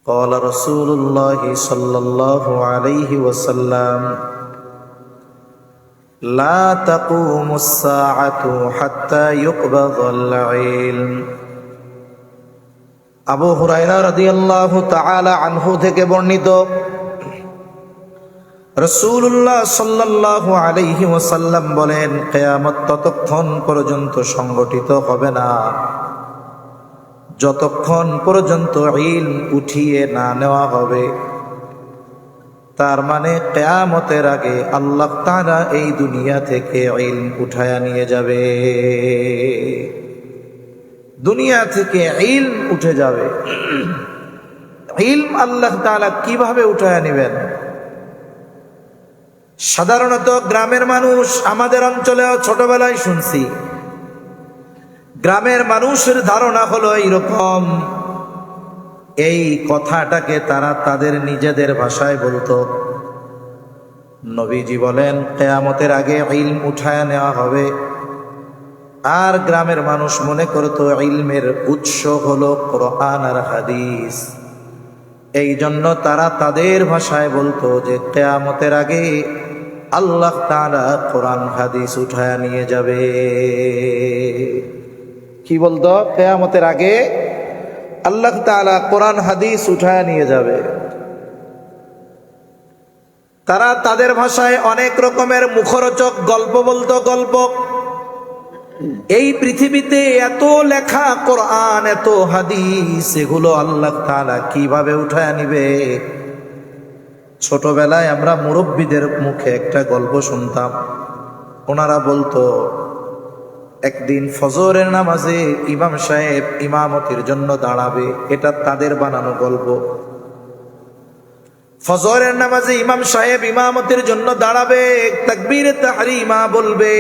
قال رسول الله صلى الله عليه وسلم لا تقوم الساعة حتى يقبض العلم। আবু হুরায়রা রাদিয়াল্লাহু তাআলা আনহু থেকে বর্ণিত, রাসূলুল্লাহ সাল্লাল্লাহু আলাইহি ওয়াসাল্লাম বলেন, কিয়ামত ততক্ষণ পর্যন্ত সংগঠিত হবে না যতক্ষণ পর্যন্ত ইলম উঠিয়ে না নেওয়া হবে। তার মানে কিয়ামতের আগে আল্লাহ তাআলা এই দুনিয়া থেকে ইলম উঠায়া নিয়ে যাবে, দুনিয়া থেকে ইলম উঠে যাবে। ইলম আল্লাহ তাআলা কিভাবে উঠায়া নেবেন? সাধারণত গ্রামের মানুষ, আমাদের অঞ্চলেও ছোটবেলায় শুনছি, গ্রামের মানুষের ধারণা হলো এইরকম, এই কথাটাকে তারা তাদের নিজেদের ভাষায় বলতো। নবীজি বলেন কিয়ামতের আগে ইলম উঠায়া নেওয়া হবে। আর গ্রামের মানুষ মনে করত ইলমের উৎস হলো কোরআন আর হাদিস, এই জন্য তারা তাদের ভাষায় বলতো যে কিয়ামতের আগে আল্লাহ তাআলা কোরআন হাদিস উঠায়া নিয়ে যাবে। কি বলতো? কিয়ামতের আগে আল্লাহ তাআলা কোরআন হাদিস উঠায়া নিয়ে যাবে। তারা তাদের ভাষায় অনেক রকমের মুখরোচক গল্প বলতো। গল্প, এই পৃথিবীতে এত লেখা কোরআন, এত হাদিস, এগুলো আল্লাহ তাআলা কিভাবে উঠায়া নিবে? ছোটবেলায় আমরা মুরব্বীদের মুখে একটা গল্প শুনতাম। ওনারা বলতো, একদিন ফজরের নামাজে ইমাম সাহেব ইমামতির জন্য দাঁড়াবে। এটা তাদের বানানো গল্প। ফজরের নামাজে ইমাম সাহেব ইমামতির জন্য দাঁড়াবে, তাকবীরে তাহরিমা বলবে,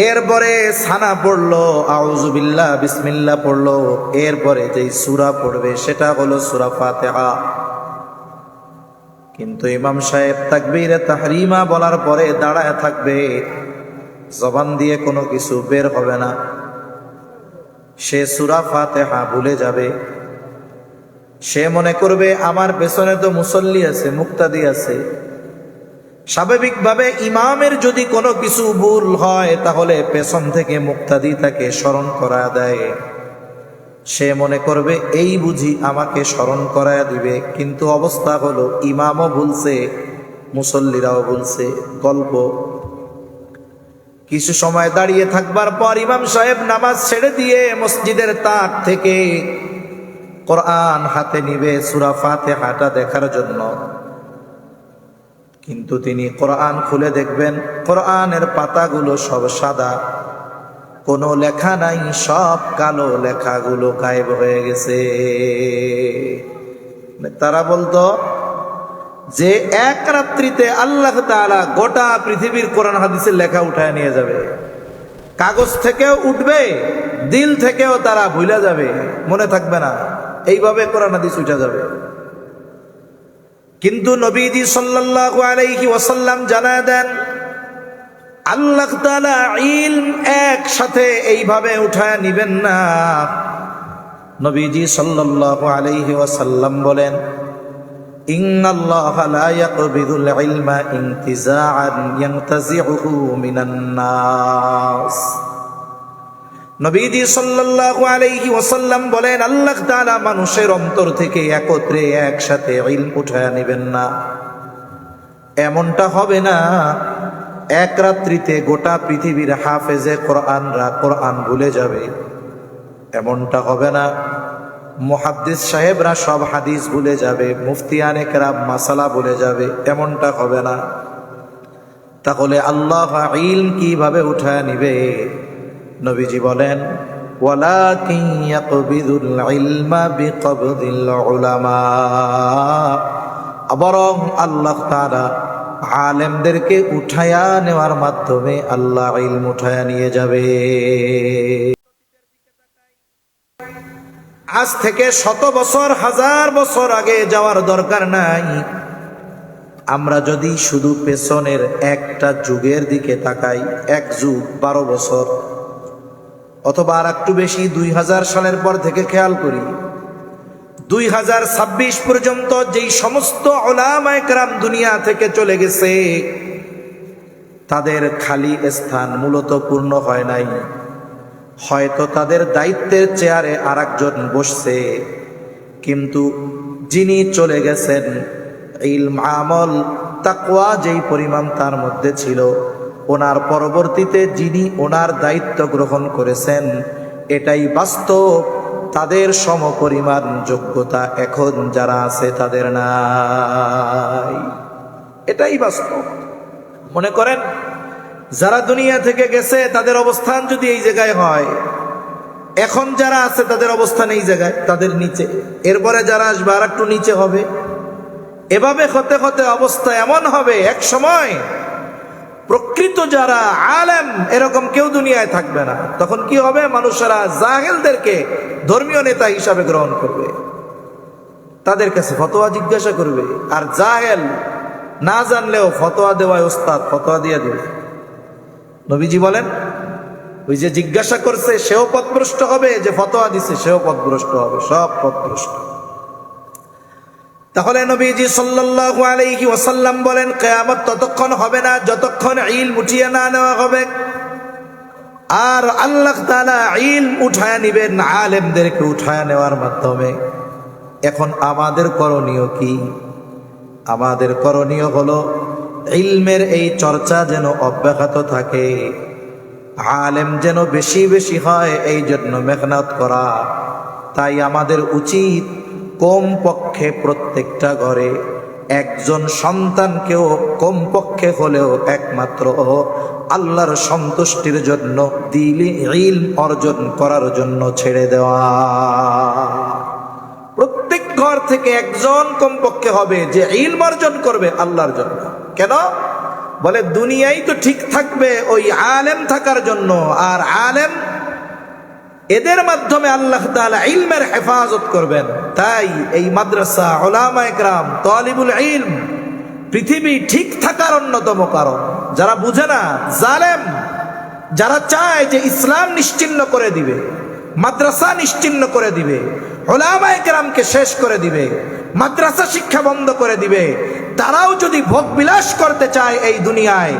এরপরে সানা পড়লো, আউযু বিল্লাহ বিসমিল্লাহ পড়লো, এরপরে যেই সূরা পড়বে সেটা হলো সূরা ফাতিহা। কিন্তু ইমাম সাহেব তাকবীরে তাহরিমা বলার পরে দাঁড়ায় থাকবে, জবান দিয়ে কোনো কিছু বের হবে না। সে সূরা ফাতিহা ভুলে যাবে। সে মনে করবে আমার পেছনে তো মুসল্লি আছে, মুক্তাদি আছে। স্বাভাবিকভাবে ইমামের যদি কোনো কিছু ভুল হয় তাহলে পেছন থেকে মুক্তাদি তাকে স্মরণ করায় দেয়। সে মনে করবে এই বুঝি আমাকে স্মরণ করায় দিবে, কিন্তু অবস্থা হলো ইমামও ভুলছে, মুসল্লিরাও ভুলছে। গল্প। কিছু সময় দাঁড়িয়ে থাকবার পর ইমাম সাহেব নামাজ ছেড়ে দিয়ে মসজিদের তাক থেকে কোরআন হাতে নিবে সূরা ফাতিহাটা দেখার জন্য। কিন্তু তিনি কোরআন খুলে দেখবেন, কোরআনের পাতাগুলো সব সাদা, কোনো লেখা নাই, সব কালো, লেখাগুলো গায়েব হয়ে গেছে। তারা বলতো যে এক রাত্রিতে আল্লাহ তাআলা গোটা পৃথিবীর কোরআন হাদিসের লেখা উঠায় নিয়ে যাবে। কাগজ থেকেও উঠবে, দিল থেকেও তারা ভুলে যাবে, মনে থাকবে না। এইভাবে কোরআন হাদিস উঠে যাবে। কিন্তু নবীজি সাল্লাল্লাহু আলাইহি ওয়াসাল্লাম জানায় দেন, আল্লাহ তাআলা ইলম একসাথে এইভাবে উঠায় নিবেন না। নবীজি সাল্লাল্লাহু আলাইহি ওয়াসাল্লাম বলেন, ইন্নাল্লাহা লা ইয়াকবিদুল ইলমা ইনতিজাআন ইয়ানতাজিউহু মিনান নাস। নবীজি সাল্লাল্লাহু আলাইহি ওয়াসাল্লাম বলেন, আল্লাহ তাআলা মানুষের অন্তর থেকে একত্রে একসাথে ইলম উঠায়া নেবেন না। এমনটা হবে না এক রাত্রিতে গোটা পৃথিবীর হাফেজে কোরআনরা কোরআন ভুলে যাবে, এমনটা হবে না। মুহাদ্দিস সাহেবরা সব হাদিস ভুলে যাবে, মুফতিয়ানে কেরাম মাসালা ভুলে যাবে, এমনটা হবে না। তাহলে আল্লাহ ইলম কিভাবে উঠায় নিবে? নবীজি বলেন, ওয়ালাকিন ইয়াকবিদুল ইলমা বিকবদিল উলামা। বরং আল্লাহ তাআলা আলেমদেরকে উঠায়া নেওয়ার মাধ্যমে আল্লাহ ইলম উঠায়া নিয়ে যাবে। আজ থেকে শত বছর, হাজার বছর আগে যাওয়ার দরকার নাই। আমরা যদি শুধু পেছনের একটা যুগের দিকে তাকাই, এক যুগ 12 বছর, অথবা আর একটু বেশি 2000 সালের পর থেকে খেয়াল করি, 2026 পর্যন্ত যেই সমস্ত উলামায়ে কেরাম দুনিয়া থেকে চলে গেছে, তাদের খালি স্থান মূলত পূর্ণ হয় নাই। হয়তো তাদের দায়িত্বের চেয়ারে আরেকজন বসছে, কিন্তু যিনি চলে গেছেন ইলম, আমল, তাকওয়া যেই পরিমাণ তার মধ্যে ছিল, ওনার পরবর্তীতে যিনি ওনার দায়িত্ব গ্রহণ করেছেন, এটাই বাস্তব। তাদের সমপরিমাণ যোগ্যতা এখন যারা আছে তাদের নাই, এটাই বাস্তব। মনে করেন যারা দুনিয়া থেকে গেছে তাদের অবস্থান যদি এই জায়গায় হয়, এখন যারা আছে তাদের অবস্থান এই জায়গায়, তাদের নিচে, এরপরে যারা আসবে আর একটু নিচে হবে। এভাবে হতে হতে অবস্থা এমন হবে, এক সময় প্রকৃত যারা আলেম এরকম কেউ দুনিয়ায় থাকবে না। তখন কি হবে? মানুষেরা জাহেলদেরকে ধর্মীয় নেতা হিসাবে গ্রহণ করবে, তাদের কাছে ফতোয়া জিজ্ঞাসা করবে, আর জাহেল না জানলেও ফতোয়া দেওয়ায় ওস্তাদ, ফতোয়া দিয়ে দেবে। নবীজি বলেন, ওই যে জিজ্ঞাসা করছে সেও পথভ্রষ্ট হবে, যে ফতোয়া দিছে সেও পথভ্রষ্ট হবে, সব পথভ্রষ্ট। তাহলে নবীজি সাল্লাল্লাহু আলাইহি ওয়াসাল্লাম বলেন, কিয়ামত ততক্ষণ হবে না যতক্ষণ ইলম উঠিয়ে না নেওয়া হবে। আর আল্লাহ তাআলা ইলম উঠায় নিবেন আলেমদেরকে উঠায় নেওয়ার মাধ্যমে। এখন আমাদের করণীয় কি? আমাদের করণীয় হলো ইলমের এই চর্চা যেন অব্যাহত থাকে, আলেম যেন বেশি বেশি হয়, এই জন্য মেহনত করা। তাই আমাদের উচিত কমপক্ষে প্রত্যেকটা ঘরে একজন সন্তানকেও কমপক্ষে হলেও একমাত্র আল্লাহর সন্তুষ্টির জন্য দিলি ইলম অর্জন করার জন্য ছেড়ে দেওয়া। প্রত্যেক ঘর থেকে একজন কমপক্ষে হবে যে ইলম অর্জন করবে আল্লাহর জন্য। কেন? বলে দুনিয়াই তো ঠিক থাকবে ওই আলেম থাকার জন্য, আর আলেম এদের মাধ্যমে আল্লাহ তাআলা ইলমের হেফাজত করবেন। তাই এই মাদ্রাসা, উলামায়ে কেরাম, তালিবুল ইলম পৃথিবী ঠিক থাকার অন্যতম কারণ। যারা বুঝে না, জালেম, যারা চায় যে ইসলাম নিশ্চিহ্ন করে দিবে, মাদ্রাসা নিশ্চিহ্ন করে দিবে, উলামায়ে কেরামকে শেষ করে দিবে, মাদ্রাসা শিক্ষা বন্ধ করে দিবে, তারাও যদি ভোগ বিলাস করতে চায় এই দুনিয়ায়,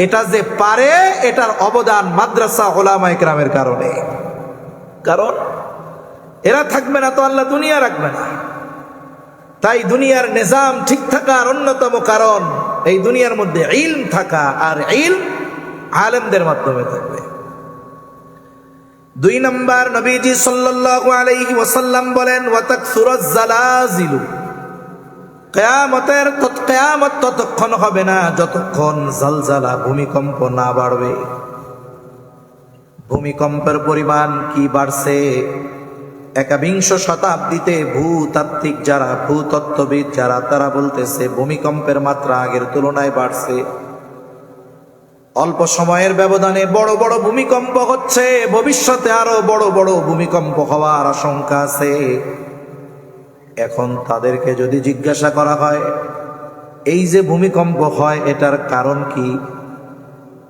এটা যে পারে, এটার অবদান মাদ্রাসা, উলামায়ে কেরামের কারণে। কারণ এরা থাকবে না তো আল্লাহ দুনিয়া রাখবে না। তাই দুনিয়ার নিজাম ঠিক থাকার অন্যতম কারণ এই দুনিয়ার মধ্যে ইলম থাকা, আর ইলম আলেমদের মাধ্যমে থাকবে। 2 নম্বর, নবীজি সাল্লাল্লাহু আলাইহি ওয়াসাল্লাম বলেন, ওয়া তাকসুরাজ জালাজিলু, কিয়ামত ততক্ষণ হবে না যতক্ষণ জালজালা, ভূমিকম্প না বাড়বে। ভূমিকম্পের পরিমাণ কি বাড়ছে? 21 শতাব্দীতে ভূতাত্ত্বিক যারা, ভূতত্ত্ববিদ যারা, তারা বলতেছে ভূমিকম্পের মাত্রা আগের তুলনায় বাড়ছে। অল্প সময়ের ব্যবধানে বড় বড় ভূমিকম্প হচ্ছে, ভবিষ্যতে আরো বড় বড় ভূমিকম্প হওয়ার আশঙ্কা আছে। এখন তাদেরকে যদি জিজ্ঞাসা করা হয় এই যে ভূমিকম্প হয় এটার কারণ কি,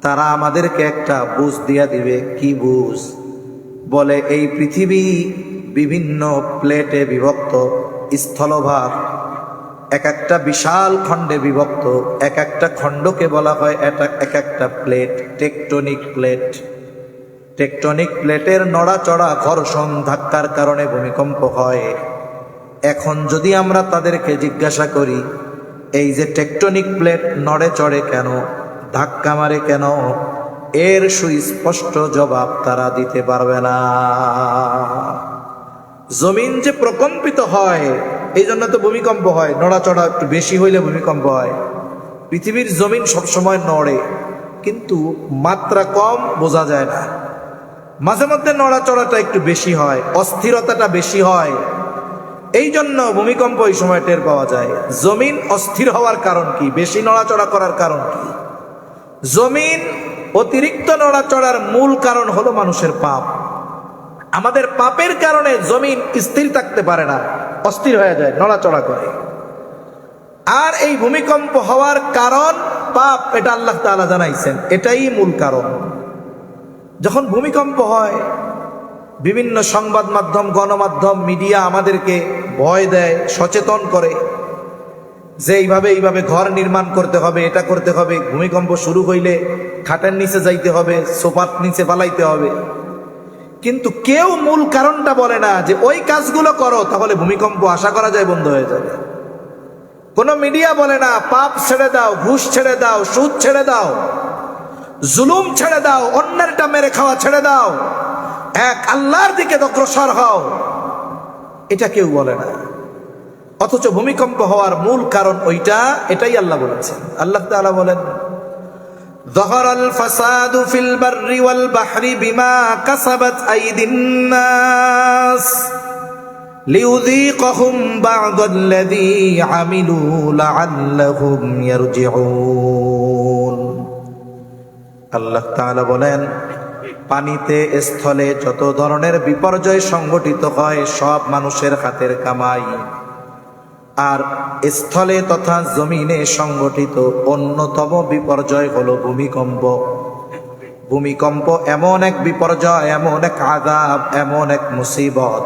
তারা আমাদেরকে একটা বুঝ দিয়া দিবে। কি বুঝ? বলে এই পৃথিবী বিভিন্ন প্লেটে বিভক্ত, স্থলভাগ এক একটা বিশাল খণ্ডে বিভক্ত, এক একটা খণ্ডকে বলা হয় এটা এক একটা প্লেট, টেকটনিক প্লেট। টেকটনিক প্লেটের নড়াচড়া, ঘর্ষণ, ধাক্কার কারণে ভূমিকম্প হয়। এখন যদি আমরা তাদেরকে জিজ্ঞাসা করি এই যে টেকটনিক প্লেট নড়ে চড়ে কেন, ধাক্কা মারে কেন, এর সুস্পষ্ট জবাব তারা দিতে পারবে না। জমিন যে প্রকম্পিত হয় এই জন্য তো ভূমিকম্প হয়, নড়াচড়া একটু বেশি হইলে ভূমিকম্প হয়। পৃথিবীর জমিন সবসময় নড়ে, কিন্তু মাত্রা কম, বোঝা যায় না। মাঝে মধ্যে নড়াচড়াটা একটু বেশি হয়, অস্থিরতাটা বেশি হয়, এই জন্য ভূমিকম্প এই সময় টের পাওয়া যায়। জমিন অস্থির হওয়ার কারণ কি? বেশি নড়াচড়া করার কারণ কি? জমিন অতিরিক্ত নড়াচড়ার মূল কারণ হলো মানুষের পাপ। আমাদের পাপের কারণে জমিন স্থির থাকতে পারে না, অস্থির হয়ে যায়, নড়াচড়া করে। আর এই ভূমিকম্প হওয়ার কারণ পাপ, এটা আল্লাহ তাআলা জানাইছেন, এটাই মূল কারণ। যখন ভূমিকম্প হয় বিভিন্ন সংবাদ মাধ্যম, গণমাধ্যম, মিডিয়া আমাদেরকে ভয় দেয়, সচেতন করে যে এইভাবে ঘর নির্মাণ করতে হবে, এটা করতে হবে, ভূমিকম্প শুরু হইলে খাটের নিচে যাইতে হবে, সোফার নিচে পালাইতে হবে। কিন্তু কেউ মূল কারণটা বলে না যে ওই কাজগুলো করো তাহলে ভূমিকম্প আশা করা যায় বন্ধ হয়ে যাবে। কোন মিডিয়া বলে না পাপ ছেড়ে দাও, ঘুষ ছেড়ে দাও, সুদ ছেড়ে দাও, জুলুম ছেড়ে দাও, অন্যেরটা মেরে খাওয়া ছেড়ে দাও, এক আল্লাহর দিকে অগ্রসর হও। এটা কেউ বলে না। অথচ ভূমিকম্প হওয়ার মূল কারণ ওইটা, এটাই আল্লাহ বলেছেন। আল্লাহ তাআলা বলেন, যাহারাল ফাসাদু ফিল বাররি ওয়াল বাহরি বিমা কাসাবাত আইদিন নাস লিউযীকাহুম বা'দাল্লাযী আমিলু লাআল্লাহুম ইয়ারজিউন। আল্লাহ তাআলা বলেন, পানিতে, স্থলে যত ধরনের বিপর্যয় সংঘটিত হয় সব মানুষের হাতের কামাই। আর স্থলে তথা জমিনে সংগঠিত অন্যতম বিপর্যয় হলো ভূমিকম্প। ভূমিকম্প এমন এক বিপর্যয়, এমন এক আযাব, এমন এক মুসিবত,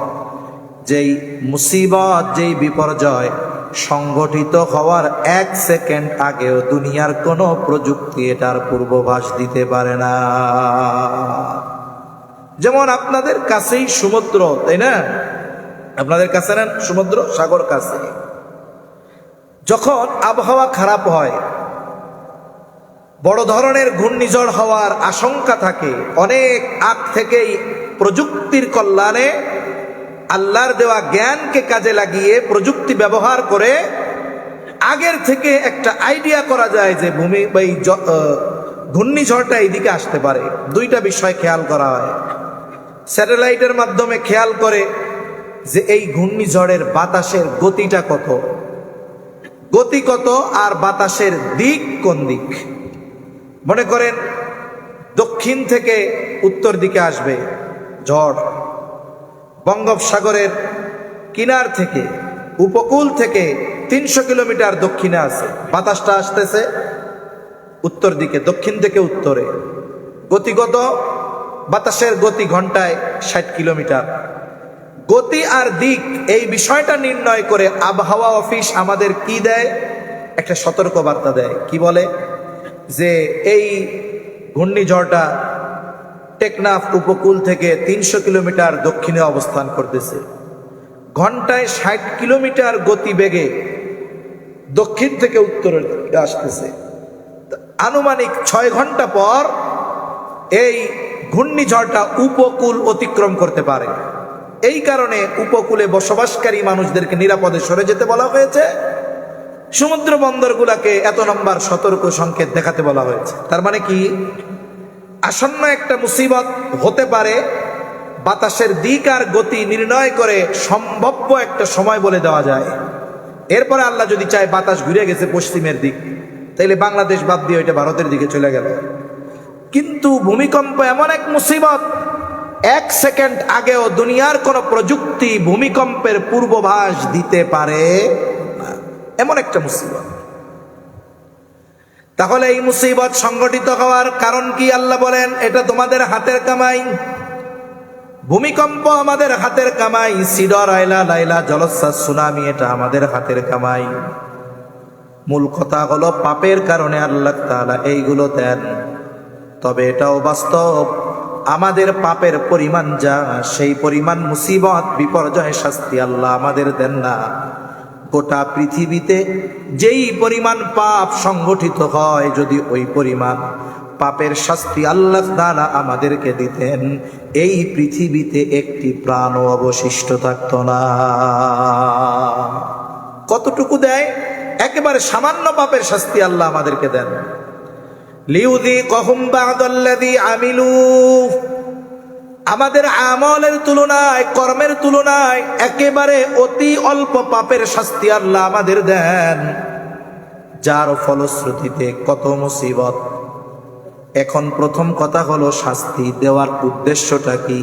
যেই বিপর্যয় সংগঠিত হওয়ার 1 সেকেন্ড আগেও দুনিয়ার কোনো প্রযুক্তি এটার পূর্বাভাস দিতে পারে না। যেমন আপনাদের কাছেই সমুদ্র, তাই না? আপনাদের কাছে না সমুদ্র, সাগর কাছে। যখন আবহাওয়া খারাপ হয়, বড় ধরনের ঘূর্ণিঝড় হওয়ার আশঙ্কা থাকে, অনেক আগ থেকেই প্রযুক্তির কল্যাণে আল্লাহর দেওয়া জ্ঞানকে কাজে লাগিয়ে প্রযুক্তি ব্যবহার করে আগের থেকে একটা আইডিয়া করা যায় যে ঘূর্ণিঝড়টা এইদিকে আসতে পারে। দুইটা বিষয় খেয়াল করা হয়। স্যাটেলাইটের মাধ্যমে খেয়াল করে যে এই ঘূর্ণিঝড়ের বাতাসের গতিটা কত, গতি কত, আর বাতাসের দিক কোন দিক। মনে করেন দক্ষিণ থেকে উত্তর দিকে আসবে ঝড়, বঙ্গোপসাগরের কিনার থেকে, উপকূল থেকে 300 কিলোমিটার দক্ষিণে আছে, বাতাসটা আসতেছে উত্তর দিকে, দক্ষিণ থেকে উত্তরে। গতিগত বাতাসের গতি ঘন্টায় 60 কিলোমিটার। গতি আর দিক এই বিষয়টা নির্ণয় করে আবহাওয়া অফিস আমাদের কি দেয়? একটা সতর্ক বার্তা দেয়। কি বলে? যে এই ঘূর্ণিঝড়টা টেকনাফ উপকূল থেকে 300 কিলোমিটার দক্ষিণে অবস্থান করতেছে, ঘন্টায় 60 কিলোমিটার গতি বেগে দক্ষিণ থেকে উত্তরে আসতেছে। আনুমানিক 6 ঘন্টা পর এই ঘূর্ণিঝড়টা উপকূল অতিক্রম করতে পারে। এই কারণে উপকূলে বসবাসকারী মানুষদেরকে নিরাপদে সরে যেতে বলা হয়েছে। সমুদ্র বন্দরগুলোকে এত নম্বর সতর্ক সংকেত দেখাতে বলা হয়েছে। তার মানে কি, আসন্ন একটা মুসিবত হতে পারে, বাতাসের দিক আর গতি নির্ণয় করে সম্ভাব্য একটা সময় বলে দেওয়া যায়। এরপরে আল্লাহ যদি চায় বাতাস ঘুরে গেছে পশ্চিমের দিক, তাইলে বাংলাদেশ বাদ দিয়ে ওইটা ভারতের দিকে চলে গেল। কিন্তু ভূমিকম্প এমন এক মুসিবত, 1 সেকেন্ড আগেও দুনিয়ার কোন প্রযুক্তি ভূমিকম্পের পূর্বাভাস দিতে পারে না। এমন একটা মুসিবত। তাহলে এই মুসিবত সংগঠিত হওয়ার কারণ কি? আল্লাহ বলেন, এটা তোমাদের হাতের কামাই। ভূমিকম্প আমাদের হাতের কামাই, সিডর, আইলা, লাইলা, জলোচ্ছ্বাস, সুনামি, এটা আমাদের হাতের কামাই। মূল কথা হলো পাপের কারণে আল্লাহ তাআলা এইগুলো দেন। তবে এটাও বাস্তব, আমাদের পাপের পরিমাণ যা, সেই পরিমাণ মুসিবত, বিপর্যয়, শাস্তি আল্লাহ আমাদের দেন না। গোটা পৃথিবীতে যেই পরিমাণ পাপ সংগঠিত হয়, যদি ওই পরিমাণ পাপের শাস্তি আল্লাহ তাআলা আমাদেরকে দিতেন, এই পৃথিবীতে একটি প্রাণও অবশিষ্ট থাকত না। কতটুকু দেয়? একেবারে সামান্য পাপের শাস্তি আল্লাহ আমাদেরকে দেন। লিউযীকাহুম বা'দাল্লাযী আমিলু, আমাদের আমলের তুলনায়, কর্মের তুলনায় একেবারে অতি অল্প পাপের শাস্তি আল্লাহ আমাদের দেন, যার ফলশ্রুতিতে কত মুসিবত। এখন প্রথম কথা হলো, শাস্তি দেওয়ার উদ্দেশ্যটা কি?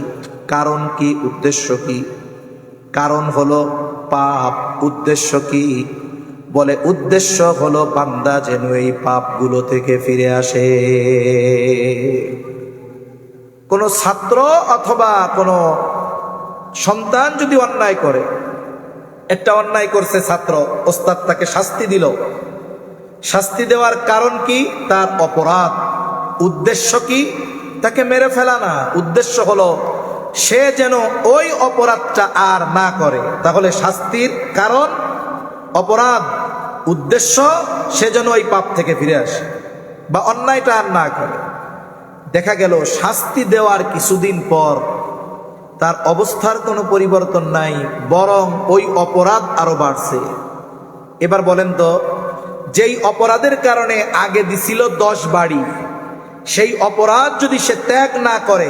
কারণ কি? উদ্দেশ্য কি? কারণ হলো পাপ, উদ্দেশ্য কি? বলে উদ্দেশ্য হলো বান্দা যেন এই পাপগুলো থেকে ফিরে আসে। কোন ছাত্র অথবা কোন সন্তান যদি অন্যায় করে, একটা অন্যায় করছে ছাত্র, ওস্তাদ তাকে শাস্তি দিল, শাস্তি দেওয়ার কারণ কি? তার অপরাধ। উদ্দেশ্য কি? তাকে মেরে ফেলা না, উদ্দেশ্য হলো সে যেন ওই অপরাধটা আর না করে। তাহলে শাস্তির কারণ অপরাধ, উদ্দেশ্য সে যেন ওই পাপ থেকে ফিরে আসে বা অন্যায়টা আর না করে। দেখা গেল শাস্তি দেওয়ার কিছুদিন পর তার অবস্থার কোনো পরিবর্তন নাই, বরং ওই অপরাধ আরো বাড়ছে। এবার বলেন তো, যেই অপরাধের কারণে আগে দিছিল 10 বাড়ি, সেই অপরাধ যদি সে ত্যাগ না করে,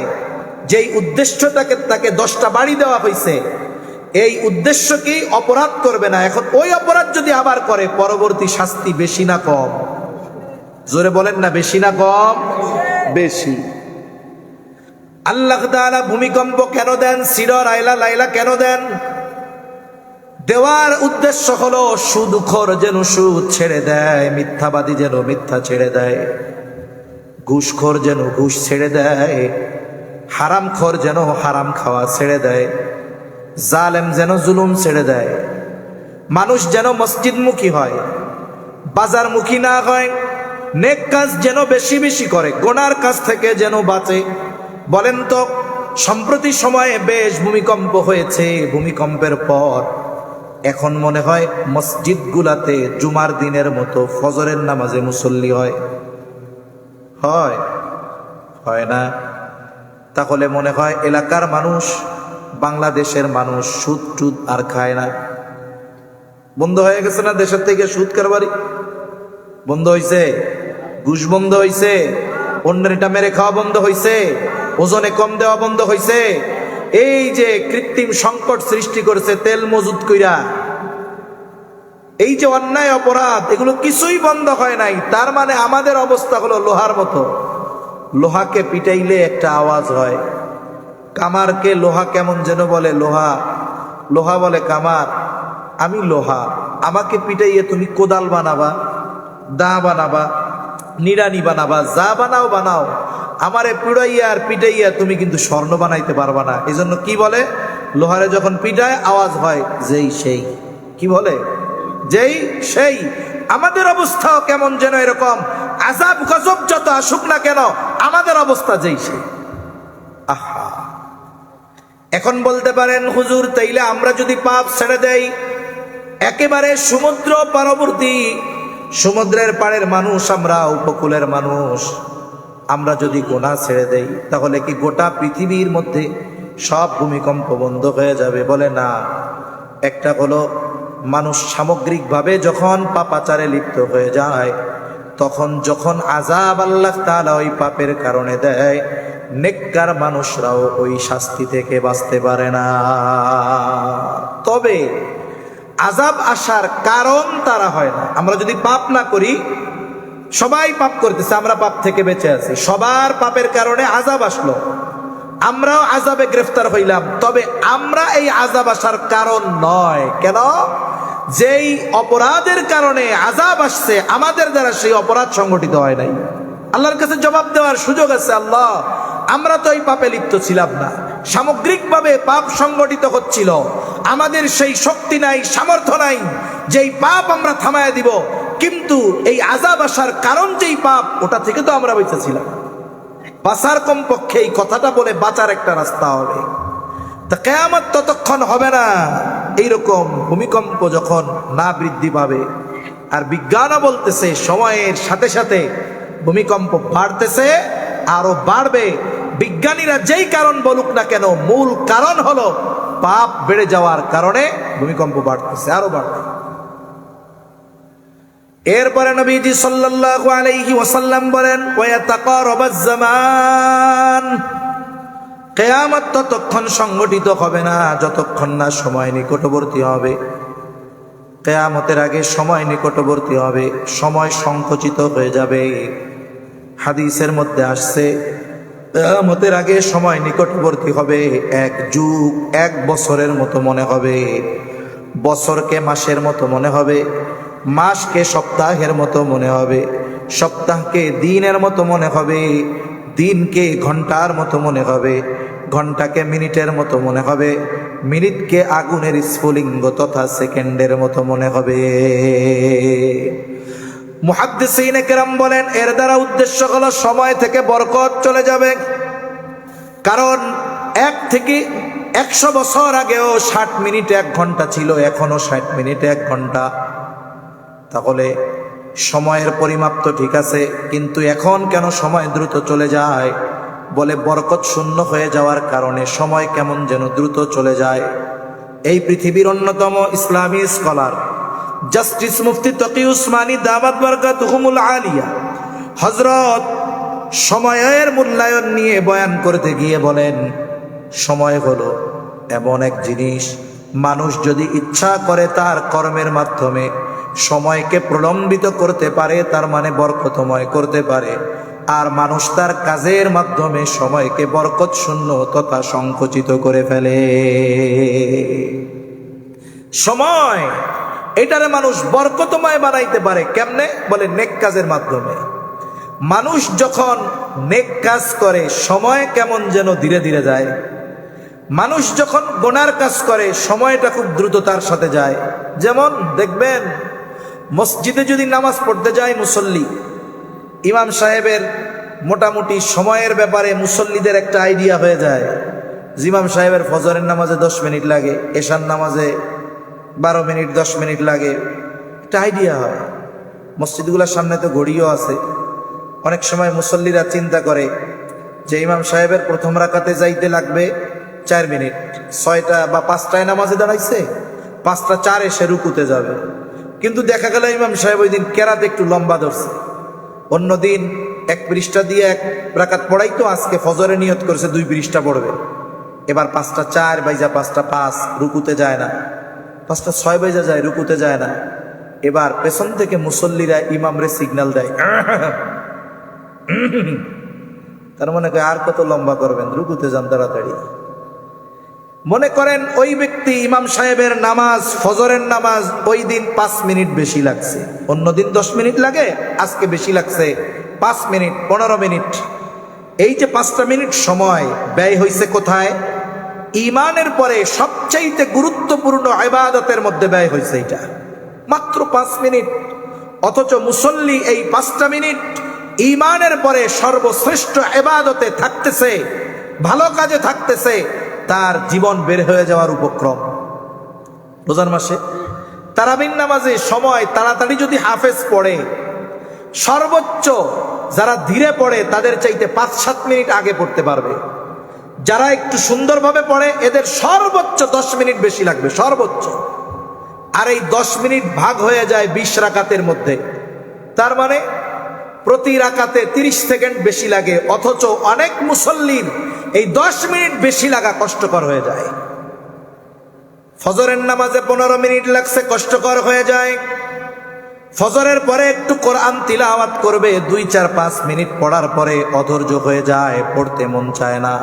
যেই উদ্দেশ্যটাকে তাকে 10টা বাড়ি দেওয়া হয়েছে, এই উদ্দেশ্য কি? অপরাধ করবে না। এখন ওই অপরাধ যদি আবার করে, পরবর্তী শাস্তি বেশি না কম? জোরে বলেন না, বেশি না কম? বেশি। আল্লাহ তাআলা ভূমিকম্প কেন দেন? সিডর আইলা লাইলা কেন দেন? দেওয়ার উদ্দেশ্য হলো সুদখোর যেন সুদ ছেড়ে দেয়, মিথ্যাবাদী যেন মিথ্যা ছেড়ে দেয়, ঘুষখোর যেন ঘুষ ছেড়ে দেয়, হারামখোর যেন হারাম খাওয়া ছেড়ে দেয়, জালেম যেন জুলুম ছেড়ে দেয়, মানুষ যেন মসজিদমুখী হয়, বাজারমুখী না হয়, নেক কাজ যেন বেশি বেশি করে, গুনার কাজ থেকে যেন বাঁচে। বলেন তো, সম্প্রতি সময়ে বেশ ভূমিকম্প হয়েছে। ভূমিকম্পের পর এখন মনে হয় মসজিদগুলাতে জুমার দিনের মতো ফজরের নামাজে মুসল্লি হয়? হয়? হয় না? তাহলে মনে হয় এলাকার মানুষ, বাংলাদেশের মানুষ সুদ টুদ আর খায় না। বন্ধ হয়ে গেছে না? দেশের থেকে সুদ কারবারি বন্ধ হয়েছে, ঘুষ বন্ধ হয়েছে, অন্যের এটা মেরে খাওয়া বন্ধ হয়েছে, ওজনে কম দেওয়া বন্ধ হয়েছে। এই যে কৃত্রিম সংকট সৃষ্টি করেছে তেল মজুদ কইরা, এই যে অন্যায় অপরাধ, এগুলো কিছুই বন্ধ হয় নাই। তার মানে আমাদের অবস্থা হলো লোহার মতো। লোহাকে পিটাইলে একটা আওয়াজ হয়, কামারকে লোহা কেমন যেন বলে, লোহা লোহা বলে কামার, আমি লোহা, আমাকে পিটাইয়ে তুমি কোদাল বানাবা, দা বানাবা, নিড়ানি বানাবা, যা বানাও বানাও, আমারে পিড়াইয়া আর পিটাইয়া তুমি কিন্তু স্বর্ণ বানাইতে পারবা না। এই জন্য কি বলে, লোহারে যখন পিটায় আওয়াজ হয় যেই সেই। কি বলে? যেই সেই। আমাদের অবস্থাও কেমন যেন এরকম, আযাব গজব যত আসুক না কেন, আমাদের অবস্থা যেই সেই। আহা, এখন বলতে পারেন হুজুর, তাইলে আমরা যদি পাপ ছেড়ে দেই, একেবারে সমুদ্র পারবর্তী, সমুদ্রের পাড়ের মানুষ আমরা, উপকূলের মানুষ, আমরা যদি গুনাহ ছেড়ে দেই, তাহলে কি গোটা পৃথিবীর মধ্যে সব ভূমিকম্প বন্ধ হয়ে যাবে? বলে না। একটা হলো মানুষ সামগ্রিকভাবে যখন পাপাচারে লিপ্ত হয়ে যায়, তখন যখন আযাব আল্লাহ তাআলা ওই পাপের কারণে দেয়, নেককার মানুষরাও ওই শাস্তি থেকে বাঁচতে পারে না। তবে আযাব আসার কারণ তারা হয় না। আমরা যদি পাপ না করি, সবাই পাপ করতেছে, আমরা পাপ থেকে বেঁচে আছি, সবার পাপের কারণে আযাব আসলো, আমরাও আযাবে গ্রেফতার হইলাম, তবে আমরা এই আযাব আসার কারণ নয়। কেন? যেই অপরাধের কারণে আযাব আসছে, আমাদের দ্বারা সেই অপরাধ সংগঠিত হয় নাই। আল্লাহর কাছে জবাব দেওয়ার সুযোগ আছে, আল্লাহ আমরা তো এই পাপে লিপ্ত ছিলাম না, সামগ্রিকভাবে পাপ সংগঠিত হচ্ছিল, আমাদের সেই শক্তি নাই, সামর্থ্য নাই যেই পাপ আমরা থামায় দিব, কিন্তু এই আযাব আসার কারণ যেই পাপ, ওটা থেকে তো আমরা বেঁচেছিলাম। বাঁচার কমপক্ষে এই কথাটা বলে বাঁচার একটা রাস্তা হবে। তা কিয়ামত ততক্ষণ হবে না এইরকম ভূমিকম্প যখন না বৃদ্ধি পাবে। আর বিজ্ঞানও বলতেছে সময়ের সাথে সাথে ভূমিকম্প বাড়তেছে, আরো বাড়বে। বিজ্ঞানীরা যেই কারণ বলুক না কেন, মূল কারণ হলো পাপ বেড়ে যাওয়ার কারণে ভূমিকম্প বাড়তেছে, আরো বাড়বে। এরপরে নবীজি সাল্লাল্লাহু আলাইহি ওয়াসাল্লাম বলেন, ওয়াতাকারাবাজ জামান, কিয়ামত ততক্ষণ সংগঠিত হবে না যতক্ষণ না সময় নিকটবর্তী হবে। কিয়ামতের আগে সময় নিকটবর্তী হবে, সময় সংকুচিত হয়ে যাবে। হাদিসের মধ্যে আসছে, কিয়ামতের আগে সময় নিকটবর্তী হবে, এক যুগ 1 বছরের মতো মনে হবে, বছরকে মাসের মতো মনে হবে, মাসকে সপ্তাহের মতো মনে হবে, সপ্তাহকে দিনের মতো মনে হবে, দিনকে ঘন্টার মতো মনে হবে, ঘন্টাকে মিনিটের মতো মনে হবে, মিনিটকে আগুনের স্ফুলিঙ্গ তথা সেকেন্ডের মতো মনে হবে। মুহাদ্দিসিনে কেরাম বলেন এর দ্বারা উদ্দেশ্য হলো সময় থেকে বরকত চলে যাবে। কারণ 1 থেকে 100 বছর আগেও 60 মিনিটে 1 ঘন্টা ছিল, এখনো 60 মিনিটে 1 ঘন্টা। তাহলে সময়ের পরিমাপ তো ঠিক আছে, কিন্তু এখন কেন সময় দ্রুত চলে যায়? বলে বরকত শূন্য হয়ে যাওয়ার কারণে সময় কেমন যেন দ্রুত চলে যায়। এই পৃথিবীর অন্যতম ইসলামী স্কলার জাস্টিস মুফতি তকি উসমানী দামাত বারকাতুহুমুল আলিয়া হযরত সময়ের মূল্যায়ন নিয়ে বয়ান করতে গিয়ে বলেন, সময় হলো এমন এক জিনিস, মানুষ যদি ইচ্ছা করে তার কর্মের মাধ্যমে সময়কে প্রলম্বিত করতে পারে, তার মানে বরকতময় করতে পারে। আর মানুষ তার কাজের মাধ্যমে সময়কে বরকত শূন্য তথা সংকুচিত করে ফেলে। সময় এটারে মানুষ বরকতময় বানাইতে পারে কেমনে? বলে নেক কাজের মাধ্যমে। মানুষ যখন নেক কাজ করে সময় কেমন যেন ধীরে ধীরে যায়। মানুষ যখন গুনার কাজ করে সময়টা খুব দ্রুত তার সাথে যায়। যেমন দেখবেন মসজিদে যদি নামাজ পড়তে যায় মুসল্লি, ইমাম সাহেবের মোটামুটি সময়ের ব্যাপারে মুসল্লিদের একটা আইডিয়া হয়ে যায়। ইমাম সাহেবের ফজরের নামাজে 10 মিনিট লাগে, এশার নামাজে 12 মিনিট 10 মিনিট লাগে, একটা আইডিয়া হয়। মসজিদগুলোর সামনে তো ঘড়িও আছে। অনেক সময় মুসল্লিরা চিন্তা করে যে ইমাম সাহেবের প্রথম রাকাতে যাইতে লাগবে 4 মিনিট, 6টা বা 5টায় নামাজে দাঁড়াইছে, 5টা 4 এসে রুকুতে যাবে। কিন্তু দেখা গেল ইমাম সাহেব ওই দিন কেরাতে একটু লম্বা ধরছে, অন্যদিন 1 পৃষ্ঠা দিয়ে 1 রাকাত পড়াইতো, আজকে ফজরে নিয়ত করেছে 2 পৃষ্ঠা পড়বে। এবার 5টা 4 বাইজা 5টা 5 রুকুতে যায় না, 5টা 6 বাইজা যায় রুকুতে যায় না। এবার পেছন থেকে মুসল্লিরা ইমামরে সিগন্যাল দেয়, তার মনে করে আর কত লম্বা করবেন, রুকুতে যান তাড়াতাড়ি। মনে করেন ওই ব্যক্তি ইমাম সাহেবের নামাজ, ফজরের নামাজ ওই দিন 5 মিনিট বেশি লাগছে, অন্যদিন 10 মিনিট লাগে, আজকে বেশি লাগছে 5 মিনিট 15 মিনিট। এই যে 5টা মিনিট সময় ব্যয় হয়েছে কোথায়? ঈমানের পরে সবচাইতে গুরুত্বপূর্ণ ইবাদতের মধ্যে ব্যয় হয়েছে এটা, মাত্র 5 মিনিট। অথচ মুসল্লি এই 5টা মিনিট ঈমানের পরে সর্বশ্রেষ্ঠ ইবাদতে থাকতেছে, ভালো কাজে থাকতেছে, তার জীবন বের হয়ে যাওয়ার উপক্রম। রোজার মাসে তারাবির নামাজে সময় তাড়াতাড়ি যদি হাফেজ পড়ে, সর্বোচ্চ যারা ধীরে পড়ে তাদের চাইতে 5-7 মিনিট আগে পড়তে পারবে। যারা একটু সুন্দরভাবে পড়ে এদের সর্বোচ্চ 10 মিনিট বেশি লাগবে, সর্বোচ্চ। আর এই 10 মিনিট ভাগ হয়ে যায় 20 রাকাতের মধ্যে, তার মানে প্রতি রাকাতে 30 সেকেন্ড বেশি লাগে। অথচ অনেক মুসল্লির এই 10 মিনিট বেশি লাগা কষ্টকর হয়ে যায়। ফজরের নামাজে 15 মিনিট লাগছে, কষ্টকর হয়ে যায়। ফজরের পরে একটু কোরআন তিলাওয়াত করবে, 2-4-5 মিনিট পড়ার পরে অধৈর্য হয়ে যায়, পড়তে মন চায় না।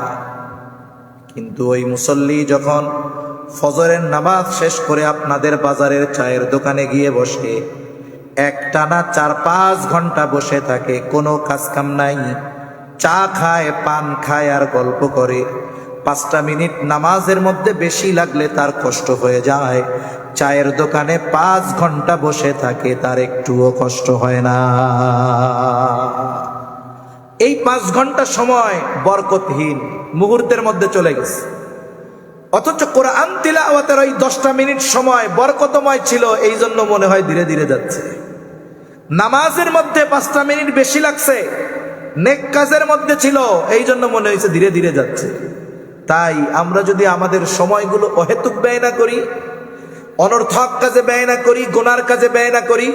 কিন্তু ওই মুসল্লি যখন ফজরের নামাজ শেষ করে আপনাদের বাজারের চায়ের দোকানে গিয়ে বসে, একটানা 4-5 ঘন্টা বসে থাকে, কোনো কাজ কাম নাই, চা খায়, পান খায় আর গল্প করে, 5টা মিনিট নামাজের মধ্যে বেশি লাগলে তার কষ্ট হয়ে যায়। চায়ের দোকানে 5 ঘন্টা বসে থাকে, তার একটুও কষ্ট হয় না। এই 5 ঘন্টা সময় বরকতহীন, মুহূর্তের মধ্যে চলে গেছে। অথচ কোরআন তিলাওয়াতের ওই 10টা মিনিট সময় বরকতময় ছিল, এই জন্য মনে হয় ধীরে ধীরে যাচ্ছে। নামাজের মধ্যে 5টা মিনিট বেশি লাগছে, নেক কাজের মধ্যে ছিল, এই জন্য মনে হয়েছে ধীরে ধীরে যাচ্ছে। তাই আমরা যদি আমাদের সময়গুলো অহেতুক ব্যয় না করি, অনর্থক কাজে ব্যয় না করি, গুনার কাজে ব্যয় না করি,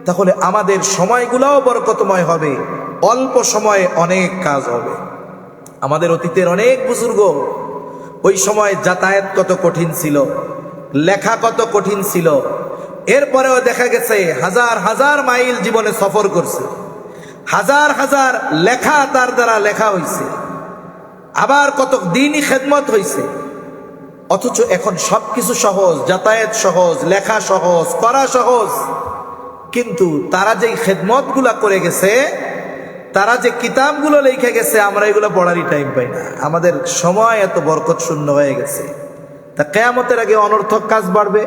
তাহলে আমাদের সময়গুলোও বরকতময় হবে, অল্প সময়ে অনেক কাজ হবে। আমাদের অতীতের অনেক বুজুর্গ, ওই সময় যাতায়াত কত কঠিন ছিল, লেখা কত কঠিন ছিল, এরপরেও দেখা গেছে হাজার হাজার মাইল জীবনে সফর করছে, হাজার হাজার লেখা তার দ্বারা লেখা হয়েছে, আবার কত দিনই খেদমত হয়েছে। অথচ এখন সবকিছু সহজ, যাতায়াত সহজ, লেখা সহজ, করা সহজ। কিন্তু তারা যে খেদমত গুলা করে গেছে, তারা যে কিতাবগুলো লিখে গেছে, আমরা এগুলো পড়ারই টাইম পাই না। আমাদের সময় এত বরকত শূন্য হয়ে গেছে। তা কিয়ামতের আগে অনর্থক কাজ বাড়বে,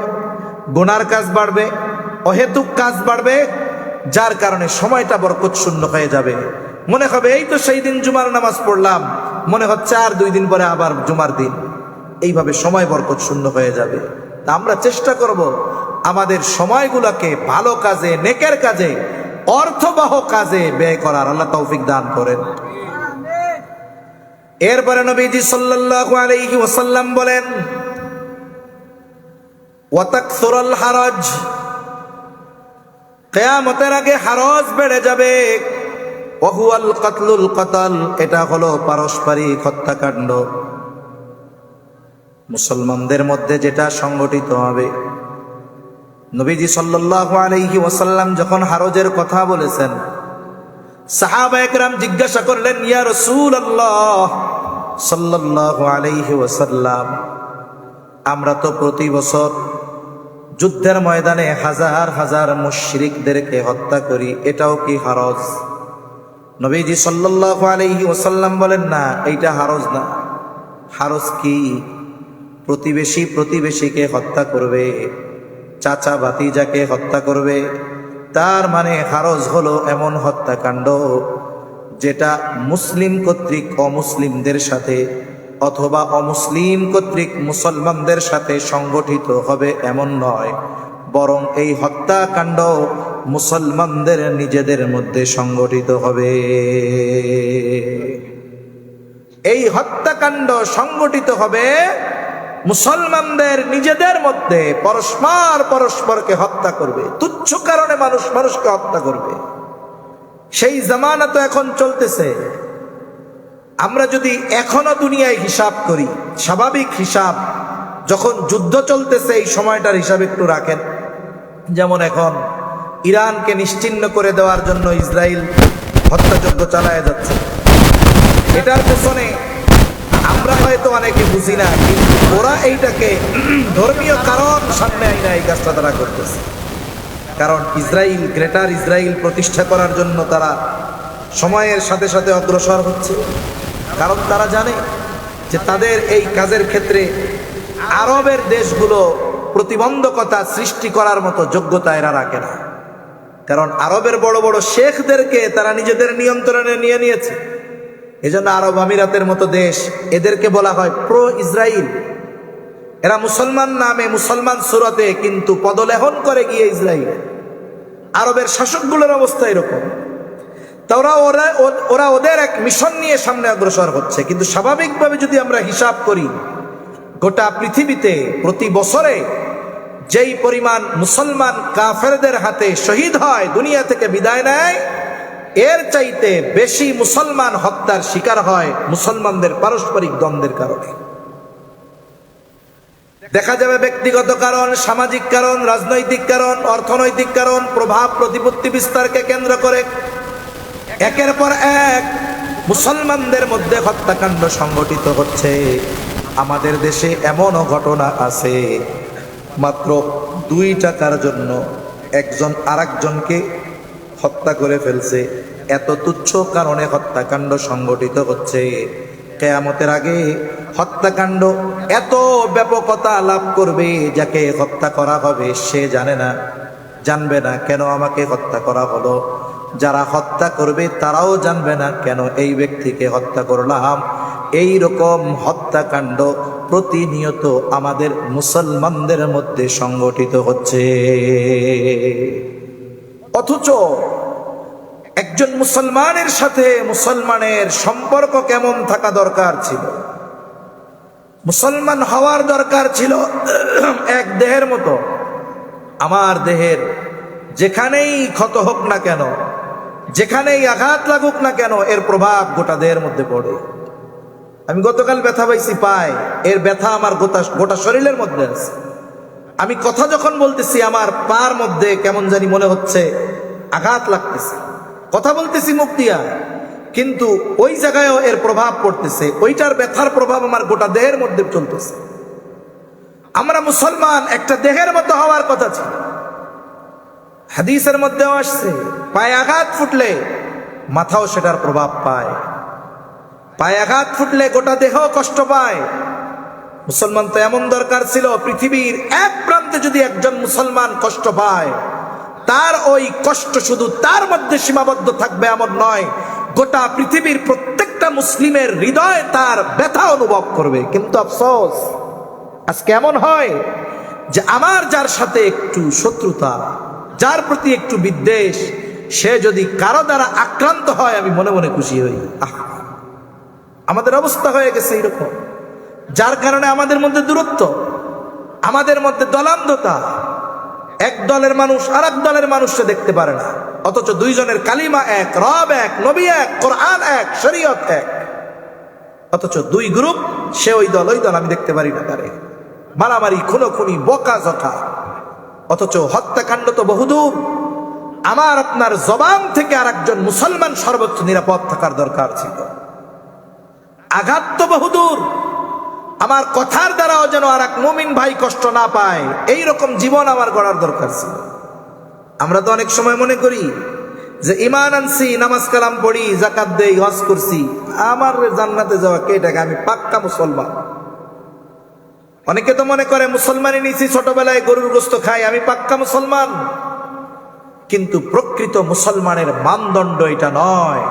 গুনার কাজ বাড়বে, অহেতুক কাজ বাড়বে, যার কারণে সময়টা বরকত শূন্য হয়ে যাবে। মনে হবে এই তো সেই দিন জুমার নামাজ পড়লাম, মনে হচ্ছে আর 2 দিন পরে আবার জুমার দিন। এইভাবে সময় বরকত শূন্য হয়ে যাবে। তা আমরা চেষ্টা করব আমাদের সময়গুলোকে ভালো কাজে, নেকের কাজে, অর্থবহ কাজে ব্যয় করার। আল্লাহ তৌফিক দান করেন। এরপরে নবীজি সাল্লাল্লাহু আলাইহি ওয়াসাল্লাম বলেন, ওয়াতাকসুরুল হারাজ, কিয়ামতের আগে হারজ বেড়ে যাবে। ওয়াহুয়াল কাতলুল কাতাল, এটা হলো পারস্পরিক হত্যাকাণ্ড। মুসলমানদের মধ্যে যেটা সংগঠিত হবে। নবীজি সাল্লাল্লাহু আলাইহি ওয়াসাল্লাম যখন হারজের কথা বলেছেন, সাহাবায়ে কেরাম জিজ্ঞাসা করলেন, ইয়া রাসূলুল্লাহ সাল্লাল্লাহু আলাইহি ওয়াসাল্লাম, আমরা তো প্রতি বছর যুদ্ধের ময়দানে হাজার হাজার মুশরিকদেরকে হত্যা করি, এটাও কি হারজ? নবীজি সাল্লাল্লাহু আলাইহি ওয়াসাল্লাম বলেন, না, এইটা হারজ না। হারজ কি? প্রতিবেশী প্রতিবেশীকে হত্যা করবে, চাচা ভাতিজাকে হত্যা করবে, তার মানে হারজ হলো এমন হত্যাকাণ্ড যেটা মুসলিম কর্তৃক অমুসলিমদের সাথে অথবা অমুসলিম কর্তৃক মুসলমানদের সাথে সংগঠিত হবে এমন নয়, বরং এই হত্যাকাণ্ড মুসলমানদের নিজেদের মধ্যে সংগঠিত হবে। এই হত্যাকাণ্ড সংগঠিত হবে মুসলমানদের নিজেদের মধ্যে। পরস্পর পরস্পরকে হত্যা করবে, তুচ্ছ কারণে মানুষ মানুষকে হত্যা করবে। সেই জামানা তো এখন চলতেছে। আমরা যদি এখনো দুনিয়ায় হিসাব করি, স্বাভাবিক হিসাব, যখন যুদ্ধ চলতেছে এই সময়টার হিসাব একটু রাখেন। যেমন এখন ইরানকে নিশ্চিহ্ন করে দেওয়ার জন্য ইসরায়েল হত্যাযজ্ঞ চালায় যাচ্ছে। এটার পেছনে আমরা হয়তো অনেকে বুঝি না, কিন্তু ওরা এইটাকে ধর্মীয় কারণ সামনে আইনা এই কাজটা তারা করতেছে। কারণ ইসরায়েল, গ্রেটার ইসরায়েল প্রতিষ্ঠা করার জন্য তারা সময়ের সাথে সাথে অগ্রসর হচ্ছে। কারণ তারা জানে যে তাদের এই কাজের ক্ষেত্রে আরবের দেশগুলো প্রতিবন্ধকতা সৃষ্টি করার মতো যোগ্যতা এরা রাখে না। কারণ আরবের বড় বড় শেখদেরকে তারা নিজেদের নিয়ন্ত্রণে নিয়ে নিয়েছে। এজন্য আরব আমিরাতের মতো দেশ, এদেরকে বলা হয় প্রো ইসরায়েল। এরা মুসলমান নামে, মুসলমান সুরতে, কিন্তু পদলেহন করে গিয়ে ইসরায়েল। আরবের শাসকগুলোর অবস্থা এরকম। ওরা ওদের এক মিশন নিয়ে সামনে অগ্রসর হচ্ছে। কিন্তু স্বাভাবিকভাবে যদি আমরা হিসাব করি, গোটা পৃথিবীতে প্রতি বছরে যেই পরিমাণ মুসলমান কাফেরদের হাতে শহীদ হয়, দুনিয়া থেকে বিদায় নেয়, এর চাইতে বেশি মুসলমান হত্যার শিকার হয় মুসলমানদের পারস্পরিক দ্বন্দ্বের কারণে। দেখা যাবে ব্যক্তিগত কারণ, সামাজিক কারণ, রাজনৈতিক কারণ, অর্থনৈতিক কারণ, প্রভাব প্রতিপত্তি বিস্তারকে কেন্দ্র করে একের পর এক মুসলমানদের মধ্যে হত্যাকাণ্ড সংঘটিত হচ্ছে। আমাদের দেশে এমনও ঘটনা আছে, মাত্র 2 টাকার জন্য একজন আরেকজনকে হত্যা করে ফেলছে। এত তুচ্ছ কারণে হত্যাকাণ্ড সংঘটিত হচ্ছে। কিয়ামতের আগে হত্যাকাণ্ড এত ব্যাপকতা লাভ করবে, যাকে হত্যা করা হবে সে জানবে না কেন আমাকে হত্যা করা হলো। যারা হত্যা করবে তারাও জানবে না কেন এই ব্যক্তিকে হত্যা করলাম। এই রকম হত্যাকাণ্ড প্রতিনিয়ত আমাদের মুসলমানদের মধ্যে সংগঠিত হচ্ছে। অথচ একজন মুসলমানের সাথে মুসলমানের সম্পর্ক কেমন থাকা দরকার ছিল? মুসলমান হওয়ার দরকার ছিল এক দেহের মতো। আমার দেহের যেখানেই ক্ষত হোক না কেন, যেখানেই আঘাত লাগুক না কেন, এর প্রভাব গোটা দেহের মধ্যে পড়ে। আমি গতকাল ব্যথা পাইছি পায়, এর ব্যথা আমার গোটা শরীরের মধ্যে আছে। আমি কথা যখন বলতেছি আমার পার মধ্যে কেমন জানি মনে হচ্ছে আঘাত লাগতেছে। কথা বলতেছি মুখ দিয়া, কিন্তু ওই জায়গায়ও এর প্রভাব পড়তেছে। ওইটার ব্যথার প্রভাব আমার গোটা দেহের মধ্যে চলতেছে। আমরা মুসলমান একটা দেহের মতো হওয়ার কথা ছিল। হাদিসের মধ্যেও আসছে, পায়ে আঘাত ফুটলে মাথাও সেটার প্রভাব পায়। পায়ে আঘাত ফুটলে গোটা দেহ কষ্ট পায়। মুসলমান তো এমন দরকার ছিল, পৃথিবীর এক প্রান্তে যদি একজন মুসলমান কষ্ট পায়, তার ওই কষ্ট শুধু তার মধ্যে সীমাবদ্ধ থাকবে এমন নয়, গোটা পৃথিবীর প্রত্যেকটা মুসলিমের হৃদয় তার ব্যথা অনুভব করবে। কিন্তু আফসোস, আজকে এমন হয় যে আমার যার সাথে একটু শত্রুতা, যার প্রতি একটু বিদ্বেষ, সে যদি কারো দ্বারা আক্রান্ত হয়, আমি মনে মনে খুশি হই। আমাদের অবস্থা হয়ে গেছে এরকম, যার কারণে আমাদের মধ্যে দূরত্ব, আমাদের মধ্যে দলান্ধতা। এক দলের মানুষ আর এক দলের মানুষকে দেখতে পারে না, অথচ দুইজনের কালিমা এক, রব এক, নবী এক, কোরআন এক, শরীয়ত এক, অথচ দুই গ্রুপ, সে ওই দল ওই দল, আমি দেখতে পারি না তারে। মারামারি, খুনোখুনি, বকাঝকা, অথচ হত্যাকাণ্ড তো বহুদূর। আমার আপনার জবান থেকে আর একজন মুসলমান সর্বোচ্চ নিরাপদ থাকার দরকার ছিল। আঘাত তো বহুদূর, আমার কথার দ্বারাও যেন আর এক মুমিন ভাই কষ্ট না পায়, এইরকম জীবন আমার গড়ার দরকার ছিল। আমরা তো অনেক সময় মনে করি যে ইমান আনছি, নামাজ কালাম পড়ি, যাকাত দেই, হজ করছি, আমার জান্নাতে যাওয়া কে টাকা, আমি পাক্কা মুসলমান। অনেকে তো মনে করে মুসলমানই নিছি, ছোটবেলায় গরুর গোস্ত খাই, আমি পাক্কা মুসলমান। কিন্তু প্রকৃত মুসলমানের মানদণ্ড এটা নয়।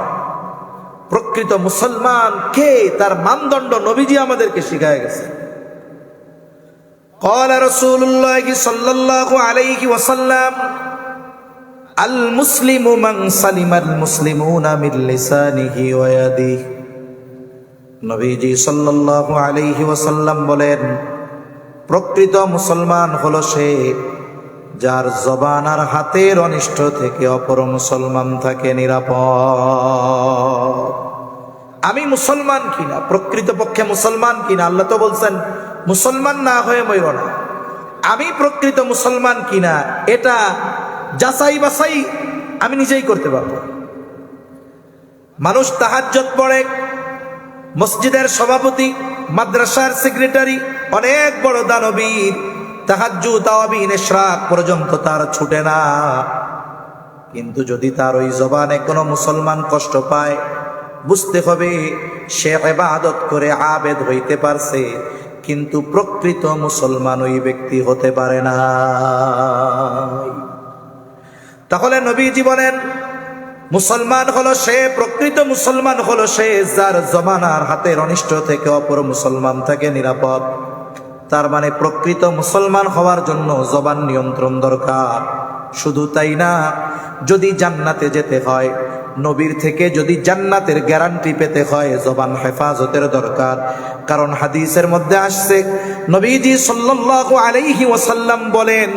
প্রকৃত মুসলমান কে, তার মানদণ্ড নবীজি আমাদেরকে শিখায় গেছে। قال رسول الله صلى الله عليه وسلم المسلم من سلم المسلمون من لسانه ويده। নবীজি সাল্লাল্লাহু আলাইহি ওয়াসাল্লাম বলেন, প্রকৃত মুসলমান হলো সে যার জবান আর হাতের অনিষ্ট থেকে অপর মুসলমান থাকে নিরাপদ। আমি মুসলমান কিনা, প্রকৃতপক্ষে মুসলমান কিনা, আল্লাহ তো বলছেন মুসলমান না হয়ে মরো না। আমি প্রকৃত মুসলমান কিনা এটা যাচাই বাছাই আমি নিজেই করতে পারবো। মানুষ তাহাজ্জুদ পড়ে, মসজিদের সভাপতি, মাদ্রাসার সেক্রেটারি, অনেক বড় দানবীর, তাহাজ্জুদ, তাওয়াবিন, ইশরাক পর্যন্ত তার ছুটে না। কিন্তু যদি তার ওই জবানে কোনো মুসলমান কষ্ট পায়, বুঝতে হবে সে ইবাদত করে আবেদ হইতে পারছে, কিন্তু প্রকৃত মুসলমান ওই ব্যক্তি হতে পারে না। তাহলে নবীজি বলেন, মুসলমান হলো সে, প্রকৃত মুসলমান হলো সে যার জবান আর হাতের অনিষ্ট থেকে অপর মুসলমান থেকে নিরাপদ। তার মানে প্রকৃত মুসলমান হওয়ার জন্য জবান নিয়ন্ত্রণ দরকার। শুধু তাই না, যদি জান্নাতে যেতে হয়, নবীর থেকে যদি জান্নাতের গ্যারান্টি পেতে হয়, জবান হেফাজতের দরকার। কারণ হাদিসের মধ্যে আসছে, নবীজি সাল্লাল্লাহু আলাইহি ওয়াসাল্লাম বলেন,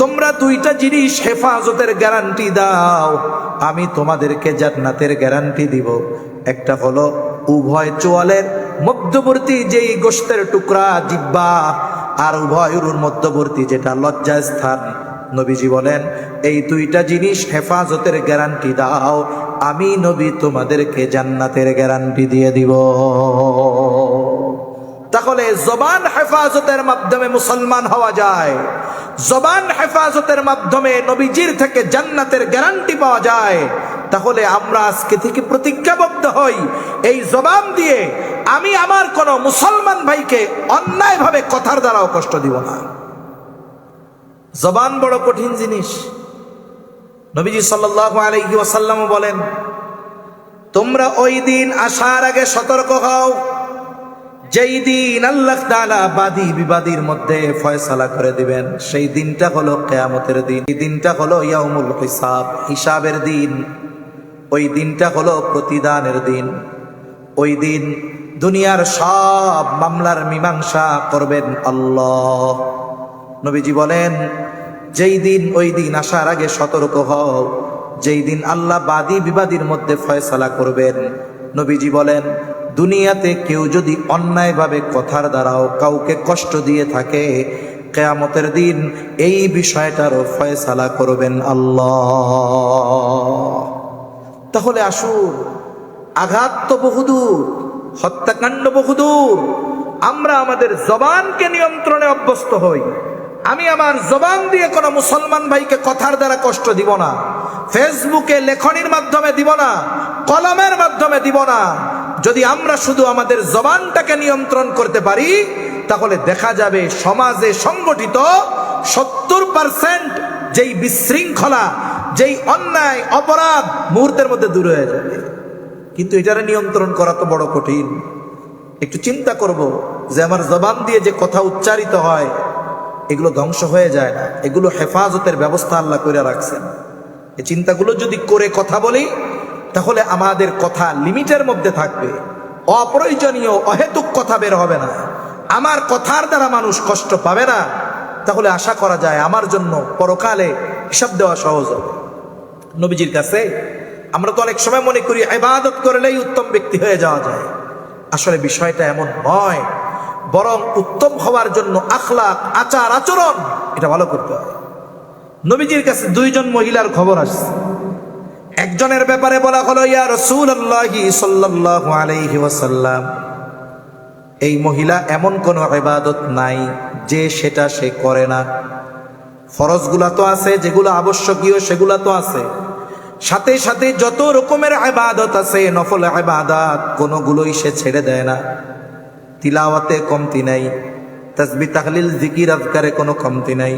তোমরা দুইটা জিনিস হেফাজতের গ্যারান্টি দাও, আমি তোমাদেরকে জান্নাতের গ্যারান্টি দিব। একটা হলো উভয় চোয়ালের মধ্যবর্তী যেই গোশতের টুকরা জিহ্বা, আর উভয় উরুর মধ্যবর্তী যেটা লজ্জা স্থান। নবীজি বলেন, এই দুইটা জিনিস হেফাজতের গ্যারান্টি দাও, আমি নবী তোমাদেরকে জান্নাতের গ্যারান্টি দিয়ে দিব। তাহলে জবান হেফাজতের মাধ্যমে মুসলমান হওয়া যায়, জবান হেফাজতের মাধ্যমে নবীজির থেকে জান্নাতের গ্যারান্টি পাওয়া যায়। তাহলে আমরা আজকে থেকে প্রতিজ্ঞাবদ্ধ হই, এই জবান দিয়ে আমি আমার কোন মুসলমান ভাইকে অন্যায়ভাবে কথার দ্বারাও কষ্ট দিব না। জবান বড় কঠিন জিনিস। নবীজি সাল্লাল্লাহু আলাইহি ওয়াসাল্লাম বলেন, তোমরা ওই দিন আসার আগে সতর্ক হও যেই দিন আল্লাহ তাআলা বাদী বিবাদীর মধ্যে ফয়সালা করে দিবেন। সেই দিনটা হলো কিয়ামতের দিন। এই দিনটা হলো ইয়াউমুল হিসাব, হিসাবের দিন। ওই দিনটা হলো প্রতিদানের দিন। ওই দিন দুনিয়ার সব মামলার মীমাংসা করবেন আল্লাহ। নবীজি বলেন, যেই দিন, ওই দিন আসার আগে সতর্ক হও, যেই দিন আল্লাহ বাদী বিবাদীর মধ্যে ফয়সালা করবেন। নবীজি বলেন, দুনিয়াতে কেউ যদি অন্যায়ভাবে কথার দ্বারাও কাউকে কষ্ট দিয়ে থাকে, কিয়ামতের দিন এই বিষয়টারও ফয়সালা করবেন আল্লাহ। তাহলে আসুন, আঘাত তো বহুদূর, হত্যাকাণ্ড বহুদূর, আমরা আমাদের জবানকে নিয়ন্ত্রণে অভ্যস্ত হই। আমি আমার জবান দিয়ে কোনো মুসলমান ভাইকে কথার দ্বারা কষ্ট দিব না, ফেসবুকে লেখনির মাধ্যমে দিব না, কলমের মাধ্যমে দিব না। যদি আমরা শুধু আমাদের জবানটাকে নিয়ন্ত্রণ করতে পারি, তাহলে দেখা যাবে সমাজে সংগঠিত 70% যেই বিশৃঙ্খলা, যেই অন্যায় অপরাধ মুহূর্তের মধ্যে দূর হয়ে যাবে। কিন্তু এটারে নিয়ন্ত্রণ করা তো বড় কঠিন। একটু চিন্তা করব যে আমার জবান দিয়ে যে কথা উচ্চারিত হয় এগুলো ধ্বংস হয়ে যায় না, এগুলো হেফাজতের ব্যবস্থা আল্লাহ করে রাখছেন। এই চিন্তাগুলো যদি করে কথা বলি তাহলে আমাদের কথা লিমিটের মধ্যে থাকবে, অপ্রয়োজনীয় অহেতুক কথা বের হবে না, আমার কথার দ্বারা মানুষ কষ্ট পাবে না। তাহলে আশা করা যায় আমার জন্য পরকালে হিসাব দেওয়া সহজ হবে। নবীজির কাছে আমরা তো অনেক সময় মনে করি ইবাদত করলেই উত্তম ব্যক্তি হয়ে যাওয়া যায়। আসলে বিষয়টা এমন নয়, বরং উত্তম হওয়ার জন্য আখলাক, আচার আচরণ এটা ভালো করতে হয়। নবীজির কাছে দুইজন মহিলার খবর আসছে। একজনের ব্যাপারে বলা হলো, ইয়া রাসূলুল্লাহ সাল্লাল্লাহু আলাইহি ওয়াসাল্লাম, এই মহিলা এমন কোন ইবাদত নাই যে সেটা সে করে না। ফরজগুলা তো আছে, যেগুলো আবশ্যকীয় সেগুলা তো আছে, সাথে সাথে যত রকমের ইবাদত আছে, নফল ইবাদত কোনগুলোই সে ছেড়ে দেয় না। তিলাওয়াতে কমতি নাই, তাসবিহ তাহলিল জিকির আজকারে কোনো কমতি নাই,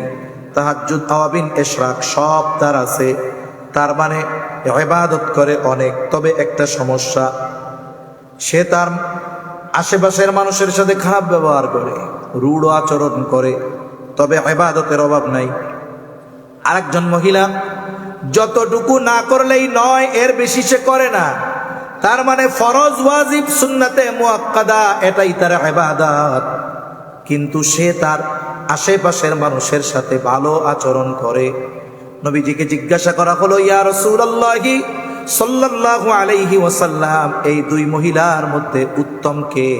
তাহাজ্জুদ আওয়াবিন ইশরাক সব তার আছে। তার মানে ইবাদত করে অনেক। তবে একটা সমস্যা, সে তার আশেপাশের মানুষের সাথে খারাপ ব্যবহার করে, রূঢ় আচরণ করে, তবে ইবাদতের অভাব নাই। আরেকজন মহিলা যতটুকু না করলেই নয় এর বেশি সে করে না। তার মানে ফরজ, ওয়াজিব, সুন্নাতে মুআক্কাদা এটাই তার ইবাদত, কিন্তু সে তার আশেপাশের মানুষের সাথে ভালো আচরণ করে। নবীজিকে জিজ্ঞাসা করা হলো, ইয়া রাসূলুল্লাহ সাল্লাল্লাহু আলাইহি ওয়াসাল্লাম, এই দুই মহিলার মধ্যে উত্তম কে?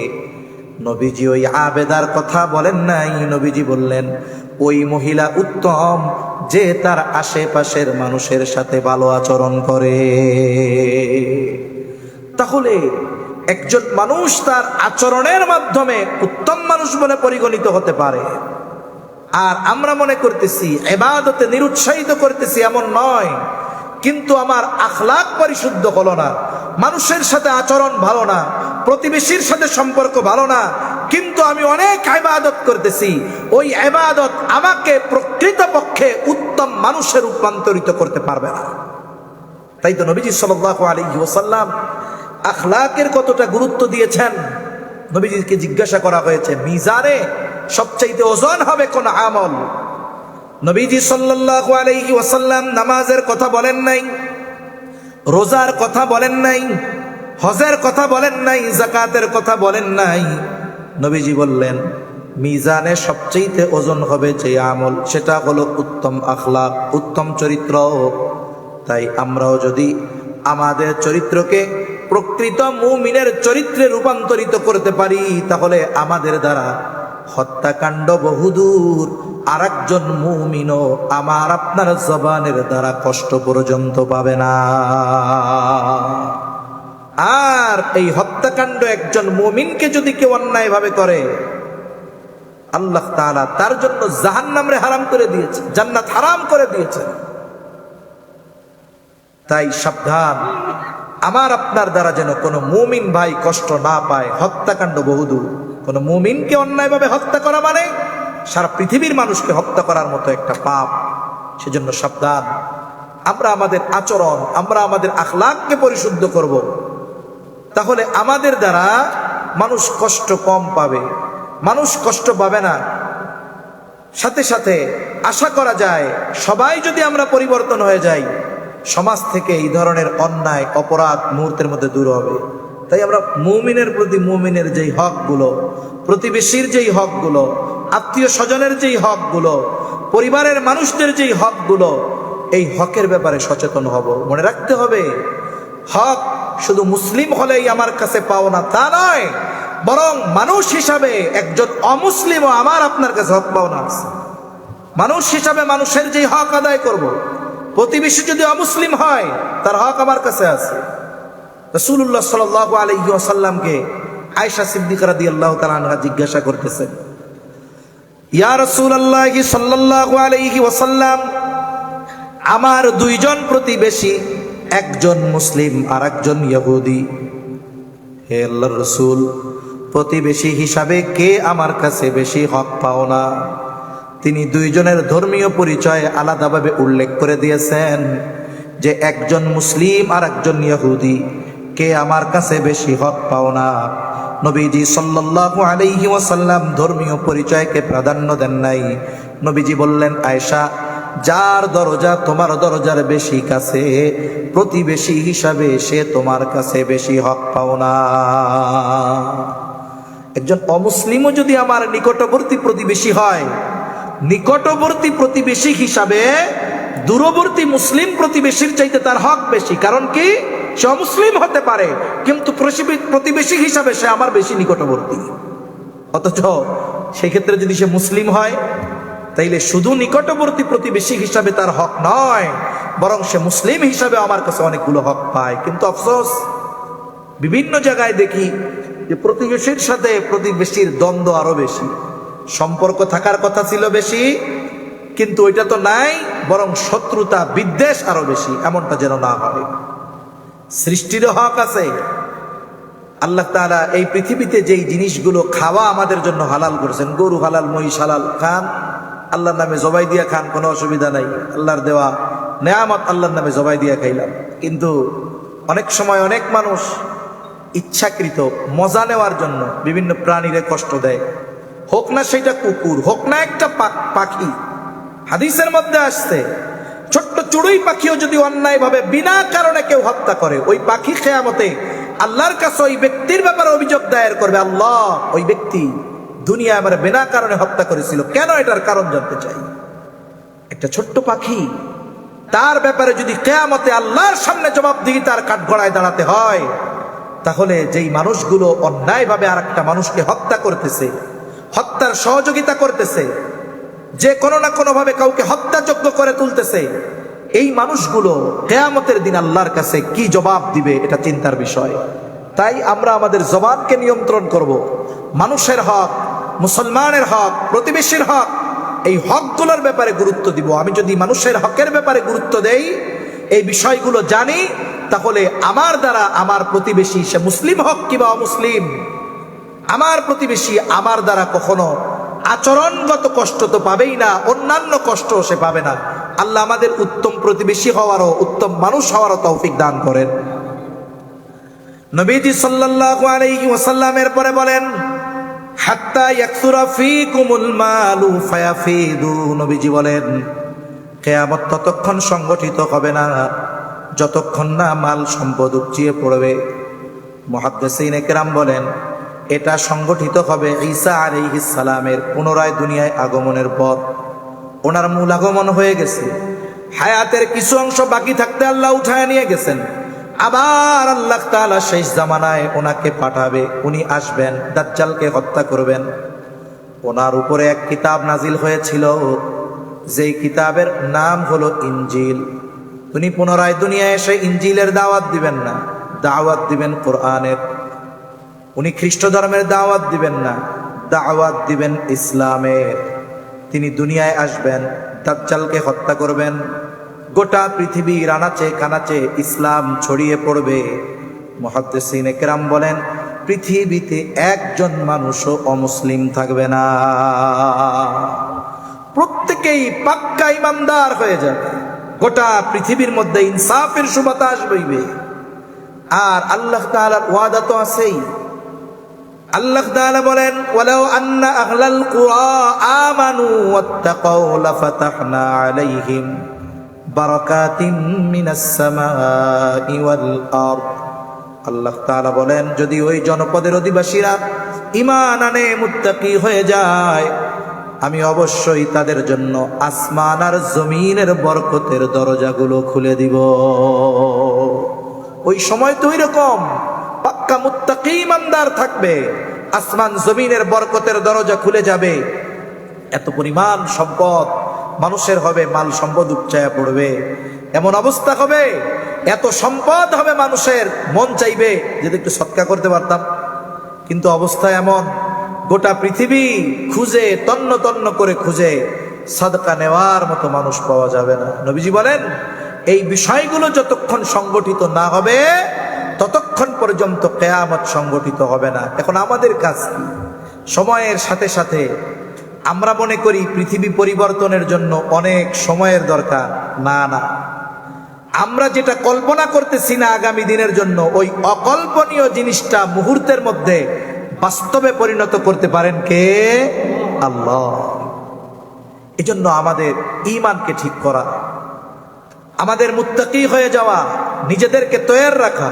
নবীজি ওই আবেদার কথা বলেন নাই, নবীজি বললেন ওই মহিলা উত্তম যে তার আশেপাশের মানুষের সাথে ভালো আচরণ করে। তাহলে একজন মানুষ তার আচরণের মাধ্যমে উত্তম মানুষ বলে পরিগণিত হতে পারে। আর আমরা মনে করতেছি ইবাদতে নিরুৎসাহিত করতেছি, এমন নয়, কিন্তু আমার আখলাক পরিশুদ্ধ হলো না, মানুষের সাথে আচরণ ভালো না, প্রতিবেশীর সাথে সম্পর্ক ভালো না, কিন্তু আমি অনেক ইবাদত করতেছি, ওই ইবাদত আমাকে প্রকৃতপক্ষে উত্তম মানুষে রূপান্তরিত করতে পারবে না। তাই তো নবীজি সাল্লাল্লাহু আলাইহি ওয়াসাল্লাম আখলাকের কতটা গুরুত্ব দিয়েছেন। নবীজিকে জিজ্ঞাসা করা হয়েছে, মিজানে সবচাইতে ওজন হবে কোন আমল? নবীজি সাল্লাল্লাহু আলাইহি ওয়াসাল্লাম নামাজের কথা বলেন নাই, রোজার কথা বলেন নাই, হজের কথা বলেন নাই, যাকাতের কথা বলেন নাই। নবীজি বললেন মিজানে সবচাইতে ওজন হবে যে আমল, সেটা হলো উত্তম আখলাক, উত্তম চরিত্র। তাই আমরাও যদি আমাদের চরিত্রকে প্রকৃত মুমিনের চরিত্রে রূপান্তরিত করতে পারি, তাহলে আমাদের দ্বারা হত্যাকাণ্ড বহুদূর, আর একজন মুমিনও আমার আপনার জবানের দ্বারা কষ্ট পর্যন্ত পাবে না। আর এই হত্যাকাণ্ড একজন মুমিনকে যদি কেউ অন্যায় ভাবে করে, আল্লাহ তাআলা তার জন্য জাহান্নামরে হারাম করে দিয়েছে, জান্নাত হারাম করে দিয়েছে। তাই সাবধান, আমার আপনার দ্বারা যেন কোনো মুমিন ভাই কষ্ট না পায়। হত্যাকাণ্ড বহুদূর, কোনো মুমিনকে অন্যায়ভাবে হত্যা করা মানে সারা পৃথিবীর মানুষকে হত্যা করার মতো একটা পাপ। সেজন্য সাবধান, আমরা আমাদের আচরণ, আমরা আমাদের আখলাককে পরিশুদ্ধ করব, তাহলে আমাদের দ্বারা মানুষ কষ্ট কম পাবে, মানুষ কষ্ট পাবে না। সাথে সাথে আশা করা যায় সবাই যদি আমরা পরিবর্তন হয়ে যাই, সমাজ থেকে এই ধরনের অন্যায় অপরাধ মুহূর্তের মধ্যে দূর হবে। তাই আমরা মুমিনের প্রতি মুমিনের যেই হকগুলো, প্রতিবেশীর যেই হকগুলো, আত্মীয় স্বজনের যেই হকগুলো, পরিবারের মানুষদের যেই হকগুলো, এই হকের ব্যাপারে সচেতন হব। মনে রাখতে হবে, হক শুধু মুসলিম হলেই আমার কাছে পাও না তা নয়, বরং মানুষ হিসাবে একজন অমুসলিমও আমার আপনার কাছে হক পাও না আছে। মানুষ হিসাবে মানুষের যেই হক আদায় করব, প্রতিবেশী যদি অমুসলিম হয় তার হক আমার কাছে আছে। রাসূলুল্লাহ সাল্লাল্লাহু আলাইহি ওয়াসাল্লামকে আয়েশা সিদ্দিকা রাদিয়াল্লাহু তাআলা আনহা জিজ্ঞাসা করতেছেন, ইয়া রাসূলুল্লাহ সাল্লাল্লাহু আলাইহি ওয়াসাল্লাম, আমার দুইজন প্রতিবেশী, একজন মুসলিম আর একজন ইহুদি। হে আল্লাহর রাসূল, প্রতিবেশী হিসাবে কে আমার কাছে বেশি হক পাও না। তিনি দুইজনের ধর্মীয় পরিচয় আলাদাভাবে উল্লেখ করে দিয়েছেন যে একজন মুসলিম আর একজন ইহুদি, কে আমার কাছে বেশি হক পাও না। নবীজি সাল্লাল্লাহু আলাইহি ওয়াসাল্লাম ধর্মীয় পরিচয়কে প্রাধান্য দেন নাই। নবীজি বললেন, আয়েশা, যার দরজা তোমার দরজার বেশি কাছে, প্রতিবেশী হিসাবে সে তোমার কাছে বেশি হক পাও না। একজন অমুসলিমও যদি আমার নিকটবর্তী প্রতিবেশী হয়, নিকটবর্তী প্রতিবেশী হিসাবে দূরবর্তী মুসলিম প্রতিবেশীর চাইতে তার হক বেশি। কারণ কি? সে অমুসলিম হতে পারে, কিন্তু প্রতিবেশী হিসাবে সে আমার বেশি নিকটবর্তী। অথচ সেই ক্ষেত্রে যদি সে মুসলিম হয়, তাইলে শুধু নিকটবর্তী প্রতিবেশী হিসাবে তার হক নয়, বরং সে মুসলিম হিসাবে আমার কাছে অনেকগুলো হক পায়। কিন্তু আফসোস, বিভিন্ন জায়গায় দেখি যে প্রতিবেশীর সাথে প্রতিবেশীর দ্বন্দ্ব আরো বেশি। সম্পর্ক থাকার কথা ছিল বেশি, কিন্তু ওইটা তো নাই, বরং শত্রুতা বিদ্বেষ আরো বেশি। এমনটা যেন না হয়। সৃষ্টিরও হক আছে। আল্লাহ তাআলা এই পৃথিবীতে যেই জিনিসগুলো খাওয়া আমাদের জন্য হালাল করেছেন, গরু হালাল, মহিষ হালাল, খান, আল্লাহর নামে জবাই দিয়া খান, কোনো অসুবিধা নাই। আল্লাহর দেওয়া নেয়ামত আল্লাহর নামে জবাই দিয়া খাইলাম। কিন্তু অনেক সময় অনেক মানুষ ইচ্ছাকৃত মজা নেওয়ার জন্য বিভিন্ন প্রাণীরে কষ্ট দেয়। হোক না সেটা কুকুর, হোক না একটা পাখি। হাদিসের মধ্যে আসছে, ছোট্ট চড়ুই পাখিও যদি অন্যায়ভাবে বিনা কারণে কেউ হত্যা করে, ওই পাখি কিয়ামতে আল্লাহর কাছে ওই ব্যক্তির ব্যাপারে অভিযোগ দায়ের করবে, আল্লাহ, ওই ব্যক্তি দুনিয়ায় আমার বিনা কারণে হত্যা করেছিল, কেন? এটার কারণ জানতে চাই। একটা ছোট্ট পাখি, তার ব্যাপারে যদি কিয়ামতে আল্লাহর সামনে জবাবদিহি তার কাঠগড়ায় দাঁড়াতে হয়, তাহলে যেই মানুষগুলো অন্যায়ভাবে আর একটা মানুষকে হত্যা করতেছে, হত্যার সহযোগিতা করতেছে, যে কোনো না কোনো ভাবে কাউকে হত্যাযোগ্য করে তুলতেছে, এই মানুষগুলো কিয়ামতের দিন আল্লাহর কাছে কি জবাব দিবে, এটা চিন্তার বিষয়। তাই আমরা আমাদের জবানকে নিয়ন্ত্রণ করব। মানুষের হক, মুসলমানের হক, প্রতিবেশীর হক, এই হকগুলোর ব্যাপারে গুরুত্ব দিব। আমি যদি মানুষের হকের ব্যাপারে গুরুত্ব দেই, এই বিষয়গুলো জানি, তাহলে আমার দ্বারা আমার প্রতিবেশী, সে মুসলিম হক কিংবা অমুসলিম, আমার প্রতিবেশী আমার দ্বারা কখনো আচরণগত কষ্ট তো পাবেই না, অন্যান্য কষ্ট সে পাবে না। আল্লাহ আমাদের উত্তম প্রতিবেশী হওয়ারও, উত্তম মানুষ হওয়ারও তৌফিক দান করেন। নবীজি সাল্লাল্লাহু আলাইহি ওয়াসাল্লামের পরে বলেন, হাত্তা ইয়াকসুরা ফীকুমুল মালু ফায়াফিদু। নবীজি বলেন, কিয়ামত ততক্ষণ সংগঠিত হবে না যতক্ষণ না মাল সম্পদ উপচিয়ে পড়বে। মুহাদ্দিসিনে কেরাম বলেন, এটা সংগঠিত হবে ঈসা আলাইহিস সালামের পুনরায় দুনিয়ায় আগমনের পর। ওনার মূল আগমন হয়ে গেছে, হায়াতের কিছু অংশ বাকি থাকতে আল্লাহ উঠায় নিয়ে গেছেন। আবার আল্লাহ তাআলা শেষ জামানায় ওনাকে পাঠাবে, উনি আসবেন, দাজ্জালকে হত্যা করবেন। ওনার উপরে এক কিতাব নাজিল হয়েছিল, যেই কিতাবের নাম হলো ইনজিল। উনি পুনরায় দুনিয়ায় এসে ইনজিলের দাওয়াত দিবেন না, দাওয়াত দিবেন কোরআনের। উনি খ্রিস্ট ধর্মের দাওয়াত দিবেন না, দাওয়াত দিবেন ইসলামের। তিনি দুনিয়ায় আসবেন, দাজ্জালকে হত্যা করবেন, গোটা পৃথিবীর আনাচে কানাচে ইসলাম ছড়িয়ে পড়বে। মুহাদ্দিসিনে কেরাম বলেন, পৃথিবীতে একজন মানুষও অমুসলিম থাকবে না, প্রত্যেকেই পাক্কা ইমানদার হয়ে যাবে। গোটা পৃথিবীর মধ্যে ইনসাফের সুবাতাস বইবে। আর আল্লাহ তাআলার ওয়াদা তো আছেই। আল্লাহ তাআলা বলেন, ওয়ালাউ আন্না আহলাল কুরা আমানু ওয়াত্তাকাউ লাফাতাহনা আলাইহিম বারাকাতিম মিনাস সামাই ওয়াল আরদ। আল্লাহ তাআলা বলেন, যদি ওই জনপদের অধিবাসীরা ঈমান আনে, মুত্তাকি হয়ে যায়, আমি অবশ্যই তাদের জন্য আসমান আর জমিনের বরকতের দরজাগুলো খুলে দিব। ওই সময় তো এরকম পাক্কা মুত্তাকি ইমানদার থাকবে, আসমান জমিনের বরকতের দরজা খুলে যাবে। এত পরিমাণ সম্পদ মানুষের হবে, মাল সম্পদ উপচায়া পড়বে, এমন অবস্থা হবে, এত সম্পদ হবে মানুষের মন চাইবে যদি একটু সৎকা করতে পারতাম। কিন্তু অবস্থা এমন, গোটা পৃথিবী খুঁজে তন্ন তন্ন করে খুঁজে সাদকা নেওয়ার মতো মানুষ পাওয়া যাবে না। নবীজি বলেন, এই বিষয়গুলো যতক্ষণ সংগঠিত না হবে ততক্ষণ পর্যন্ত কিয়ামত সংগঠিত হবে না। এখন আমাদের কাজ কি? সময়ের সাথে সাথে আমরা মনে করি পৃথিবী পরিবর্তনের জন্য অনেক সময়ের দরকার। না না, আমরা যেটা কল্পনা করতেছি না আগামী দিনের জন্য, ওই অকল্পনীয় জিনিসটা মুহূর্তের মধ্যে বাস্তবে পরিণত করতে পারেন কে? আল্লাহ। এজন্য আমাদের ঈমানকে ঠিক করা, আমাদের মুত্তাকি হয়ে যাওয়া, নিজেদেরকে তৈয়ার রাখা।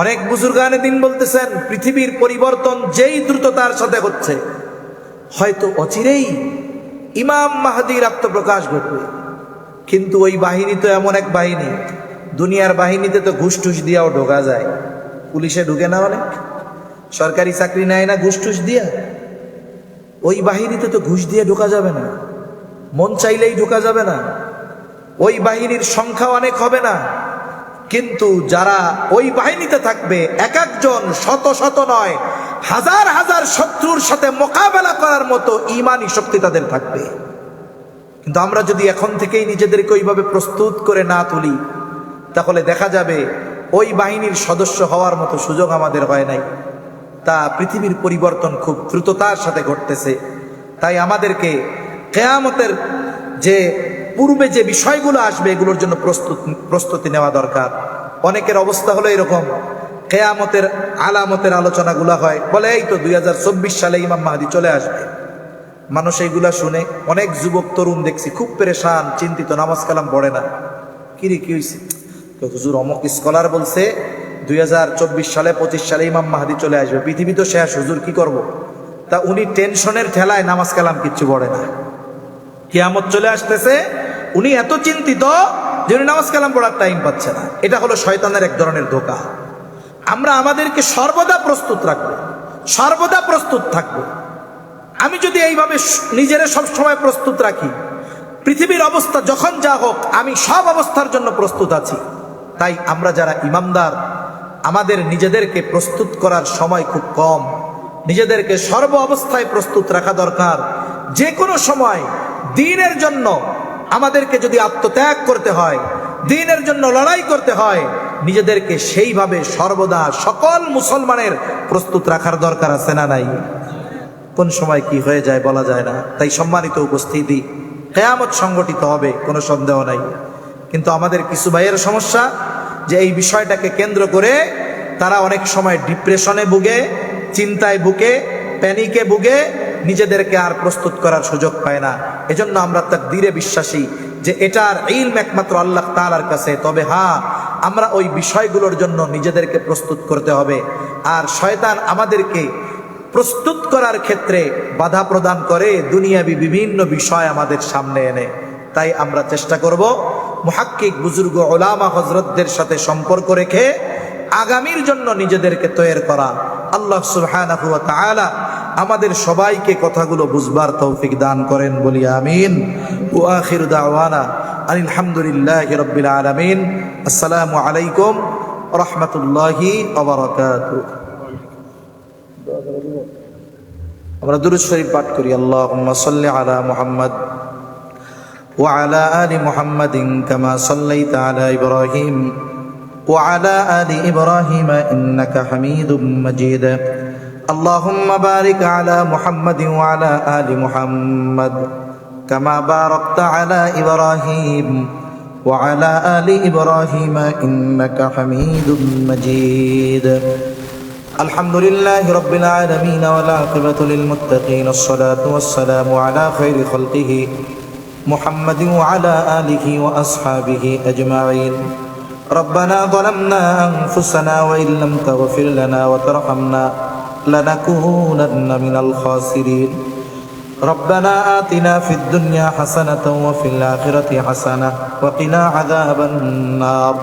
অনেক বুজুর্গানে দিন বলতেছেন পৃথিবীর পরিবর্তন যেই দ্রুততার সাথে হচ্ছে, হয়তো অচিরেই ইমাম মাহদীর আত্মপ্রকাশ ঘটবে। কিন্তু ওই বাহিনী তো এমন এক বাহিনী, দুনিয়ার বাহিনীতে তো ঘুষ টুস দিয়াও ঢোকা যায়। পুলিশে ঢুকে না, অনেক সরকারি চাকরি নেয় না ঘুষ টুস দিয়া। ওই বাহিনীতে তো ঘুষ দিয়ে ঢোকা যাবে না, মন চাইলেই ঢোকা যাবে না। ওই বাহিনীর সংখ্যা অনেক হবে না, কিন্তু যারা ওই বাহিনীতে থাকবে এক একজন শত শত নয়, হাজার হাজার শত্রুর সাথে মোকাবেলা করার মতো ঈমানি শক্তি তাদের থাকবে। কিন্তু আমরা যদি এখন থেকেই নিজেদেরকে ওইভাবে প্রস্তুত করে না তুলি, তাহলে দেখা যাবে ওই বাহিনীর সদস্য হওয়ার মতো সুযোগ আমাদের হয় নাই। তা পৃথিবীর পরিবর্তন খুব দ্রুততার সাথে ঘটতেছে। তাই আমাদেরকে কিয়ামতের যে পূর্বে যে বিষয়গুলো আসবে এগুলোর জন্য প্রস্তুতি নেওয়া দরকার। অনেকের অবস্থা হলো এরকম, কিয়ামতের আলামতের আলোচনাগুলো হয়, বলে এই তো 2024 সালে ইমাম মাহদী চলে আসবে। মানুষ এইগুলা শুনে, অনেক যুবক তরুণ দেখছি খুব পেরেশান, চিন্তিত, নামাজ কালাম পড়ে না। কিরে কি হয়েছে? হুজুর অমুক স্কলার বলছে 2024 সালে 25 সালে ইমাম মাহদী চলে আসবে, পৃথিবী তো শেষ, হুজুর কি করব? তা উনি টেনশনের ঠেলায় নামাজ কালাম কিচ্ছু পড়ে না। কিয়ামত চলে আসতেছে, উনি এত চিন্তিত যে উনি নামাজ কালাম পড়ার টাইম পাচ্ছে না। এটা হলো শয়তানের এক ধরনের ধোঁকা। আমরা আমাদেরকে সর্বদা প্রস্তুত রাখবো, সর্বদা প্রস্তুত থাকবো। আমি যদি এইভাবে নিজেরা সব সময় প্রস্তুত রাখি, পৃথিবীর অবস্থা যখন যা হোক আমি সব অবস্থার জন্য প্রস্তুত আছি। তাই আমরা যারা ইমামদার, আমাদের নিজেদেরকে প্রস্তুত করার সময় খুব কম। নিজেদেরকে সর্ব অবস্থায় প্রস্তুত রাখা দরকার। যে কোনো সময় দ্বীনের জন্য আমাদেরকে যদি আত্মত্যাগ করতে হয়, দ্বীনের জন্য লড়াই করতে হয়, নিজেদেরকে সেইভাবে সর্বদা সকল মুসলমানের প্রস্তুত রাখার দরকার আছে না নাই? কোন সময় কি হয়ে যায় বলা যায় না। তাই সম্মানিত উপস্থিতি, কিয়ামত সংগঠিত হবে, কোনো সন্দেহ নাই। কিন্তু আমাদের কিছু ভাইয়ের সমস্যা যে এই বিষয়টাকে কেন্দ্র করে তারা অনেক সময় ডিপ্রেশনে ভুগে, চিন্তায় ভুগে, প্যানিকে ভুগে, নিজেদেরকে আর প্রস্তুত করার সুযোগ পায় না। এজন্য আমরা তাকদীরে বিশ্বাসী যে এটার ইলম একমাত্র আল্লাহ তাআলার কাছে। তবে হ্যাঁ, আমরা ওই বিষয়গুলোর জন্য নিজেদেরকে প্রস্তুত করতে হবে। আর শয়তান আমাদেরকে প্রস্তুত করার ক্ষেত্রে বাধা প্রদান করে দুনিয়াবি বিভিন্ন বিষয় আমাদের সামনে এনে। তাই আমরা চেষ্টা করব মুহাক্কিক বুজুর্গ ওলামা হযরতদের সাথে সম্পর্ক রেখে আগামীর জন্য নিজেদেরকে তৈরি করা। আল্লাহ সুবহানাহু ওয়া তাআলা আমাদের সবাইকে কথাগুলো বুঝবার তৌফিক দান করেন, বলি আমিন। ওয়া আখিরু দাওয়ানা আলহামদুলিল্লাহি রাব্বিল আলামিন। আসসালামু আলাইকুম ওয়া রাহমাতুল্লাহি ওয়া বারাকাতুহু। আমরা দুরূদ শরীফ পাঠ করি। আল্লাহুম্মা সাল্লি আলা মুহাম্মদ ওয়া আলা আলি মুহাম্মাদিন কামা সাল্লাইতা আলা ইব্রাহিম ওয়া আলা আলি ইব্রাহিম ইন্নাকা হামিদুম মাজিদ। আল্লাহুম্মা বারিক আলা মুহাম্মাদিন ওয়া আলা আলি মুহাম্মাদ কামা বারাকতা আলা ইব্রাহিম ওয়া আলা আলি ইব্রাহিম ইন্নাকা হামিদুম মাজিদ। الحمد لله رب العالمين والعاقبة للمتقين، الصلاة والسلام على خير خلقه محمد وعلى آله وأصحابه أجمعين. ربنا ظلمنا أنفسنا وإن لم تغفر لنا وترحمنا لنكونن من الخاسرين. ربنا آتنا في الدنيا حسنة وفي الآخرة حسنة وقنا عذاب النار.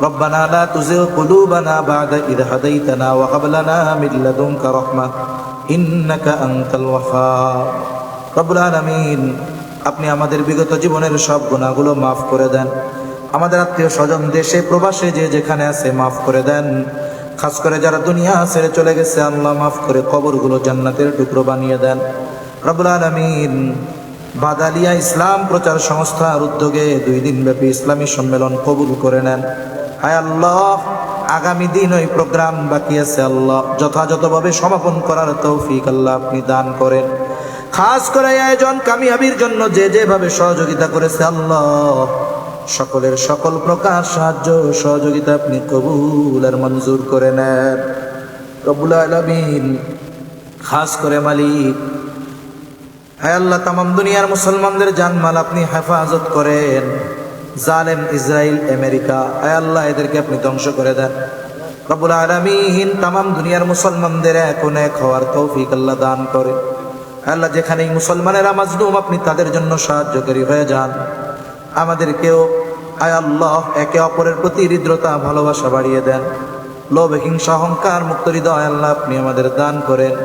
ربنا لا تزغ قلوبنا بعد إذ هديتنا وهب لنا من لدنك رحمة إنك أنت الوهاب. رب العالمين, আপনি আমাদের বিগত জীবনের সব গুনাহগুলো মাফ করে দেন। আমাদের আত্মীয় স্বজন দেশে প্রবাসে যে যেখানে আছে মাফ করে দেন। খাস করে যারা দুনিয়া ছেড়ে চলে গেছে, আল্লাহ মাফ করে কবরগুলো জান্নাতের টুকরো বানিয়ে দেন। রব্বুল আলামিন, বাদালিয়া ইসলাম প্রচার সংস্থার উদ্যোগে 2 দিন ব্যাপী ইসলামী সম্মেলন কবুল করে নেন। হায় আল্লাহ, আগামী দিন ওই প্রোগ্রাম বাকি আছে আল্লাহ যথাযথভাবে সমাপন করার তৌফিক আল্লাহ আপনি দান করেন। খাস করে আয়োজন কামিয়াবির জন্য যে যেভাবে সহযোগিতা করেছে আল্লাহ সকলের সকল প্রকার সাহায্য সহযোগিতা আপনি কবুল আর মঞ্জুর করে নেন রব্বুল আলামিন। খাস করে মালিক হে আল্লাহ তামাম দুনিয়ার মুসলমানদের জানমাল আপনি হেফাজত করেন। জালেম ইসরায়েল আমেরিকা হে আল্লাহ এদেরকে আপনি ধ্বংস করে দেন রব্বুল আলামিন। তামাম দুনিয়ার মুসলমানদের এখন এক হওয়ার তৌফিক আল্লাহ দান করে। আল্লাহ যেখানেই মুসলমানেরা মাজলুম আপনি তাদের জন্য সাহায্যকারী হয়ে যান। আমাদেরকেও আয় আল্লাহ একে অপরের প্রতি হৃদ্রতা ভালোবাসা বাড়িয়ে দেন। লোভ হিংসা অহংকার মুক্ত হৃদয় আল্লাহ আপনি আমাদের দান করেন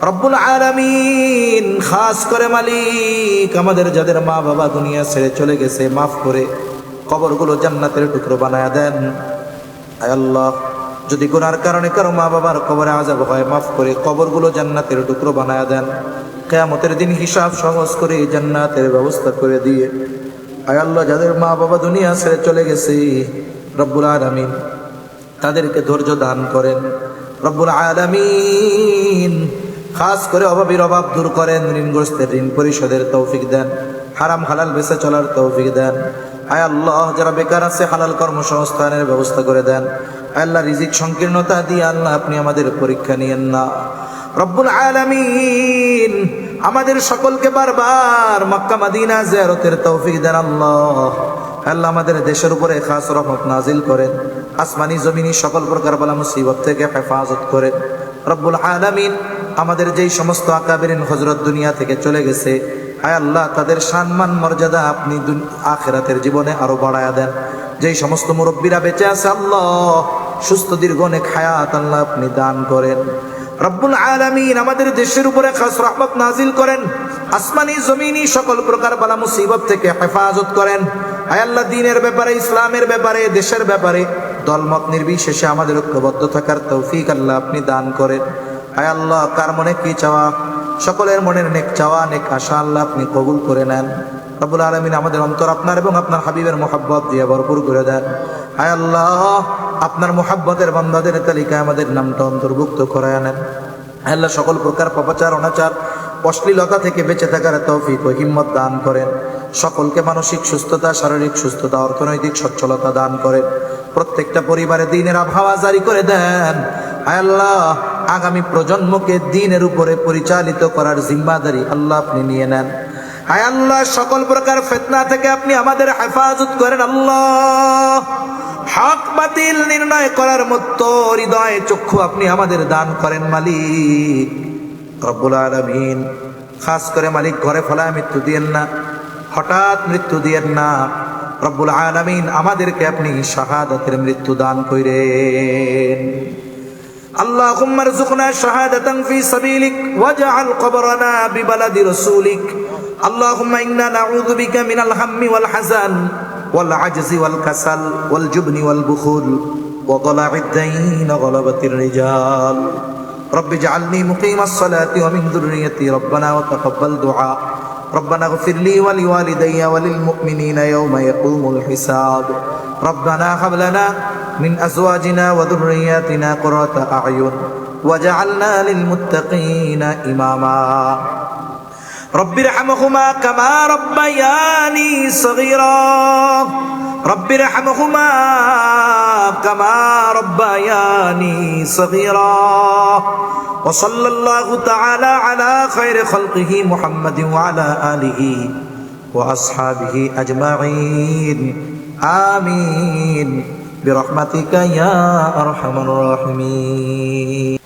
রব্বুল আলামিন। খাস করে মালিক আমাদের যাদের মা বাবা দুনিয়া ছেড়ে চলে গেছে মাফ করে কবরগুলো জান্নাতের টুকরো বানায়া দেন। আয় আল্লাহ যদি গুনার কারণে কারো মা বাবার কবরে আযাব হয় মাফ করে কবরগুলো জান্নাতের টুকরো বানায়া দেন। কিয়ামতের দিন হিসাব সহজ করে জান্নাতের ব্যবস্থা করে দিয়ে আয় আল্লাহ যাদের মা বাবা দুনিয়া ছেড়ে চলে গেছে রব্বুল আলামিন তাদেরকে ধৈর্য দান করেন রব্বুল আলামিন। খাস করে অভাবীর অভাব দূর করেন, ঋণগ্রস্তের ঋণ পরিশোধের তৌফিক দেন, হারাম হালাল বেঁচে চলার তৌফিক দেন। আয় আল্লাহ যারা বেকার আছে হালাল কর্মসংস্থানের ব্যবস্থা করে দেন। আয় আল্লাহ রিজিক সংকীর্ণতা দিয়ে আল্লাহ আপনি আমাদের পরীক্ষা নিয়েন না রব্বুল আলামিন। আমাদের সকলকে বারবার মক্কা মদিনা জিয়ারতের তৌফিক দেন আল্লাহ। আল্লাহ আমাদের দেশের উপরে খাস রহমত নাজিল করেন, আসমানি জমিনি সকল প্রকার বালা মুসিবত থেকে হেফাজত করেন রব্বুল আলামিন। আমাদের যেই সমস্ত আকাবিরিন হযরত দুনিয়া থেকে চলে গেছে আয় আল্লাহ তাদের সম্মান মর্যাদা আপনি আখিরাতের জীবনে আরো বাড়ায়া দেন। যেই সমস্ত মুরব্বীরা বেঁচে আছে আল্লাহ সুস্থ দীর্ঘ নেক হায়াত আল্লাহ আপনি দান করেন রব্বুল আলামিন। আমাদের দেশের উপরে খাস রহমত নাজিল করেন, আসমানি জমিনি সকল প্রকার বালা মুসিবত থেকে হেফাজত করেন। আয় আল্লাহ দ্বীনের ব্যাপারে ইসলামের ব্যাপারে দেশের ব্যাপারে দলমত নির্বিশেষে আমাদের ঐক্যবদ্ধ থাকার তৌফিক আল্লাহ আপনি দান করেন। আয় আল্লাহ কার মনে কি চাওয়া সকলের মনের নেক চাওয়া নেক আশা আল্লাহ আপনি কবুল করে নেন রব্বুল আলামিন। আমাদের অন্তর আপনার এবং আপনার হাবিবের মোহাব্বত দিয়ে ভরপুর করে দেন। আয় আল্লাহ আপনার মোহাব্বতের বান্দাদের তালিকায় আমাদের নামটা অন্তর্ভুক্ত করে আনেন। আল্লাহ সকল প্রকার পাপাচার অনাচার অশ্লীলতা থেকে বেঁচে থাকার তৌফিক ও হিম্মত দান করেন। সকলকে মানসিক সুস্থতা শারীরিক সুস্থতা অর্থনৈতিক সচ্ছলতা দান করেন। প্রত্যেকটা পরিবারে দ্বীনের আবহাওয়া জারি করে দেন। আয় আল্লাহ আগামী প্রজন্মকে দ্বীনের উপরে পরিচালিত করার জিম্মাদারি আল্লাহ আপনি নিয়ে নেন। আয় আল্লাহ সকল প্রকার ফিতনা থেকে আপনি আমাদের হেফাজত করেন আল্লাহ। হক বাতিল নির্ণয় করার মতো হৃদয় চক্ষু আপনি আমাদের দান করেন মালিক রব্বুল আলামিন। খাস করে মালিক ঘরে ফলায় মৃত্যু দিয়েন না, হঠাৎ মৃত্যু দিয়েন না রব্বুল আলামিন। আমাদেরকে আপনি শাহাদাতের মৃত্যু দান করেন। اللهم ارزقنا شهادة في سبيلك واجعل قبرنا ببلد رسولك. اللهم إنا نعوذ بك من الهم والحزن والعجز والكسل والجبن والبخل وضلع الدين وغلبة الرجال. رب اجعلني مقيم الصلاة ومن ذريتي ربنا وتقبل دعاء. ربنا اغفر لي ولوالدي وللمؤمنين يوم يقوم الحساب. ربنا هب لنا من أزواجنا وذرياتنا قرة أعين وجعلنا للمتقين إماما. رب ارحمهما كما ربياني صغيرا. رب ارحمهما كما ربياني صغيرا. وصلى الله تعالى على خير خلقه محمد وعلى آله وأصحابه أجمعين. آمين برحمتك يا أرحم الراحمين.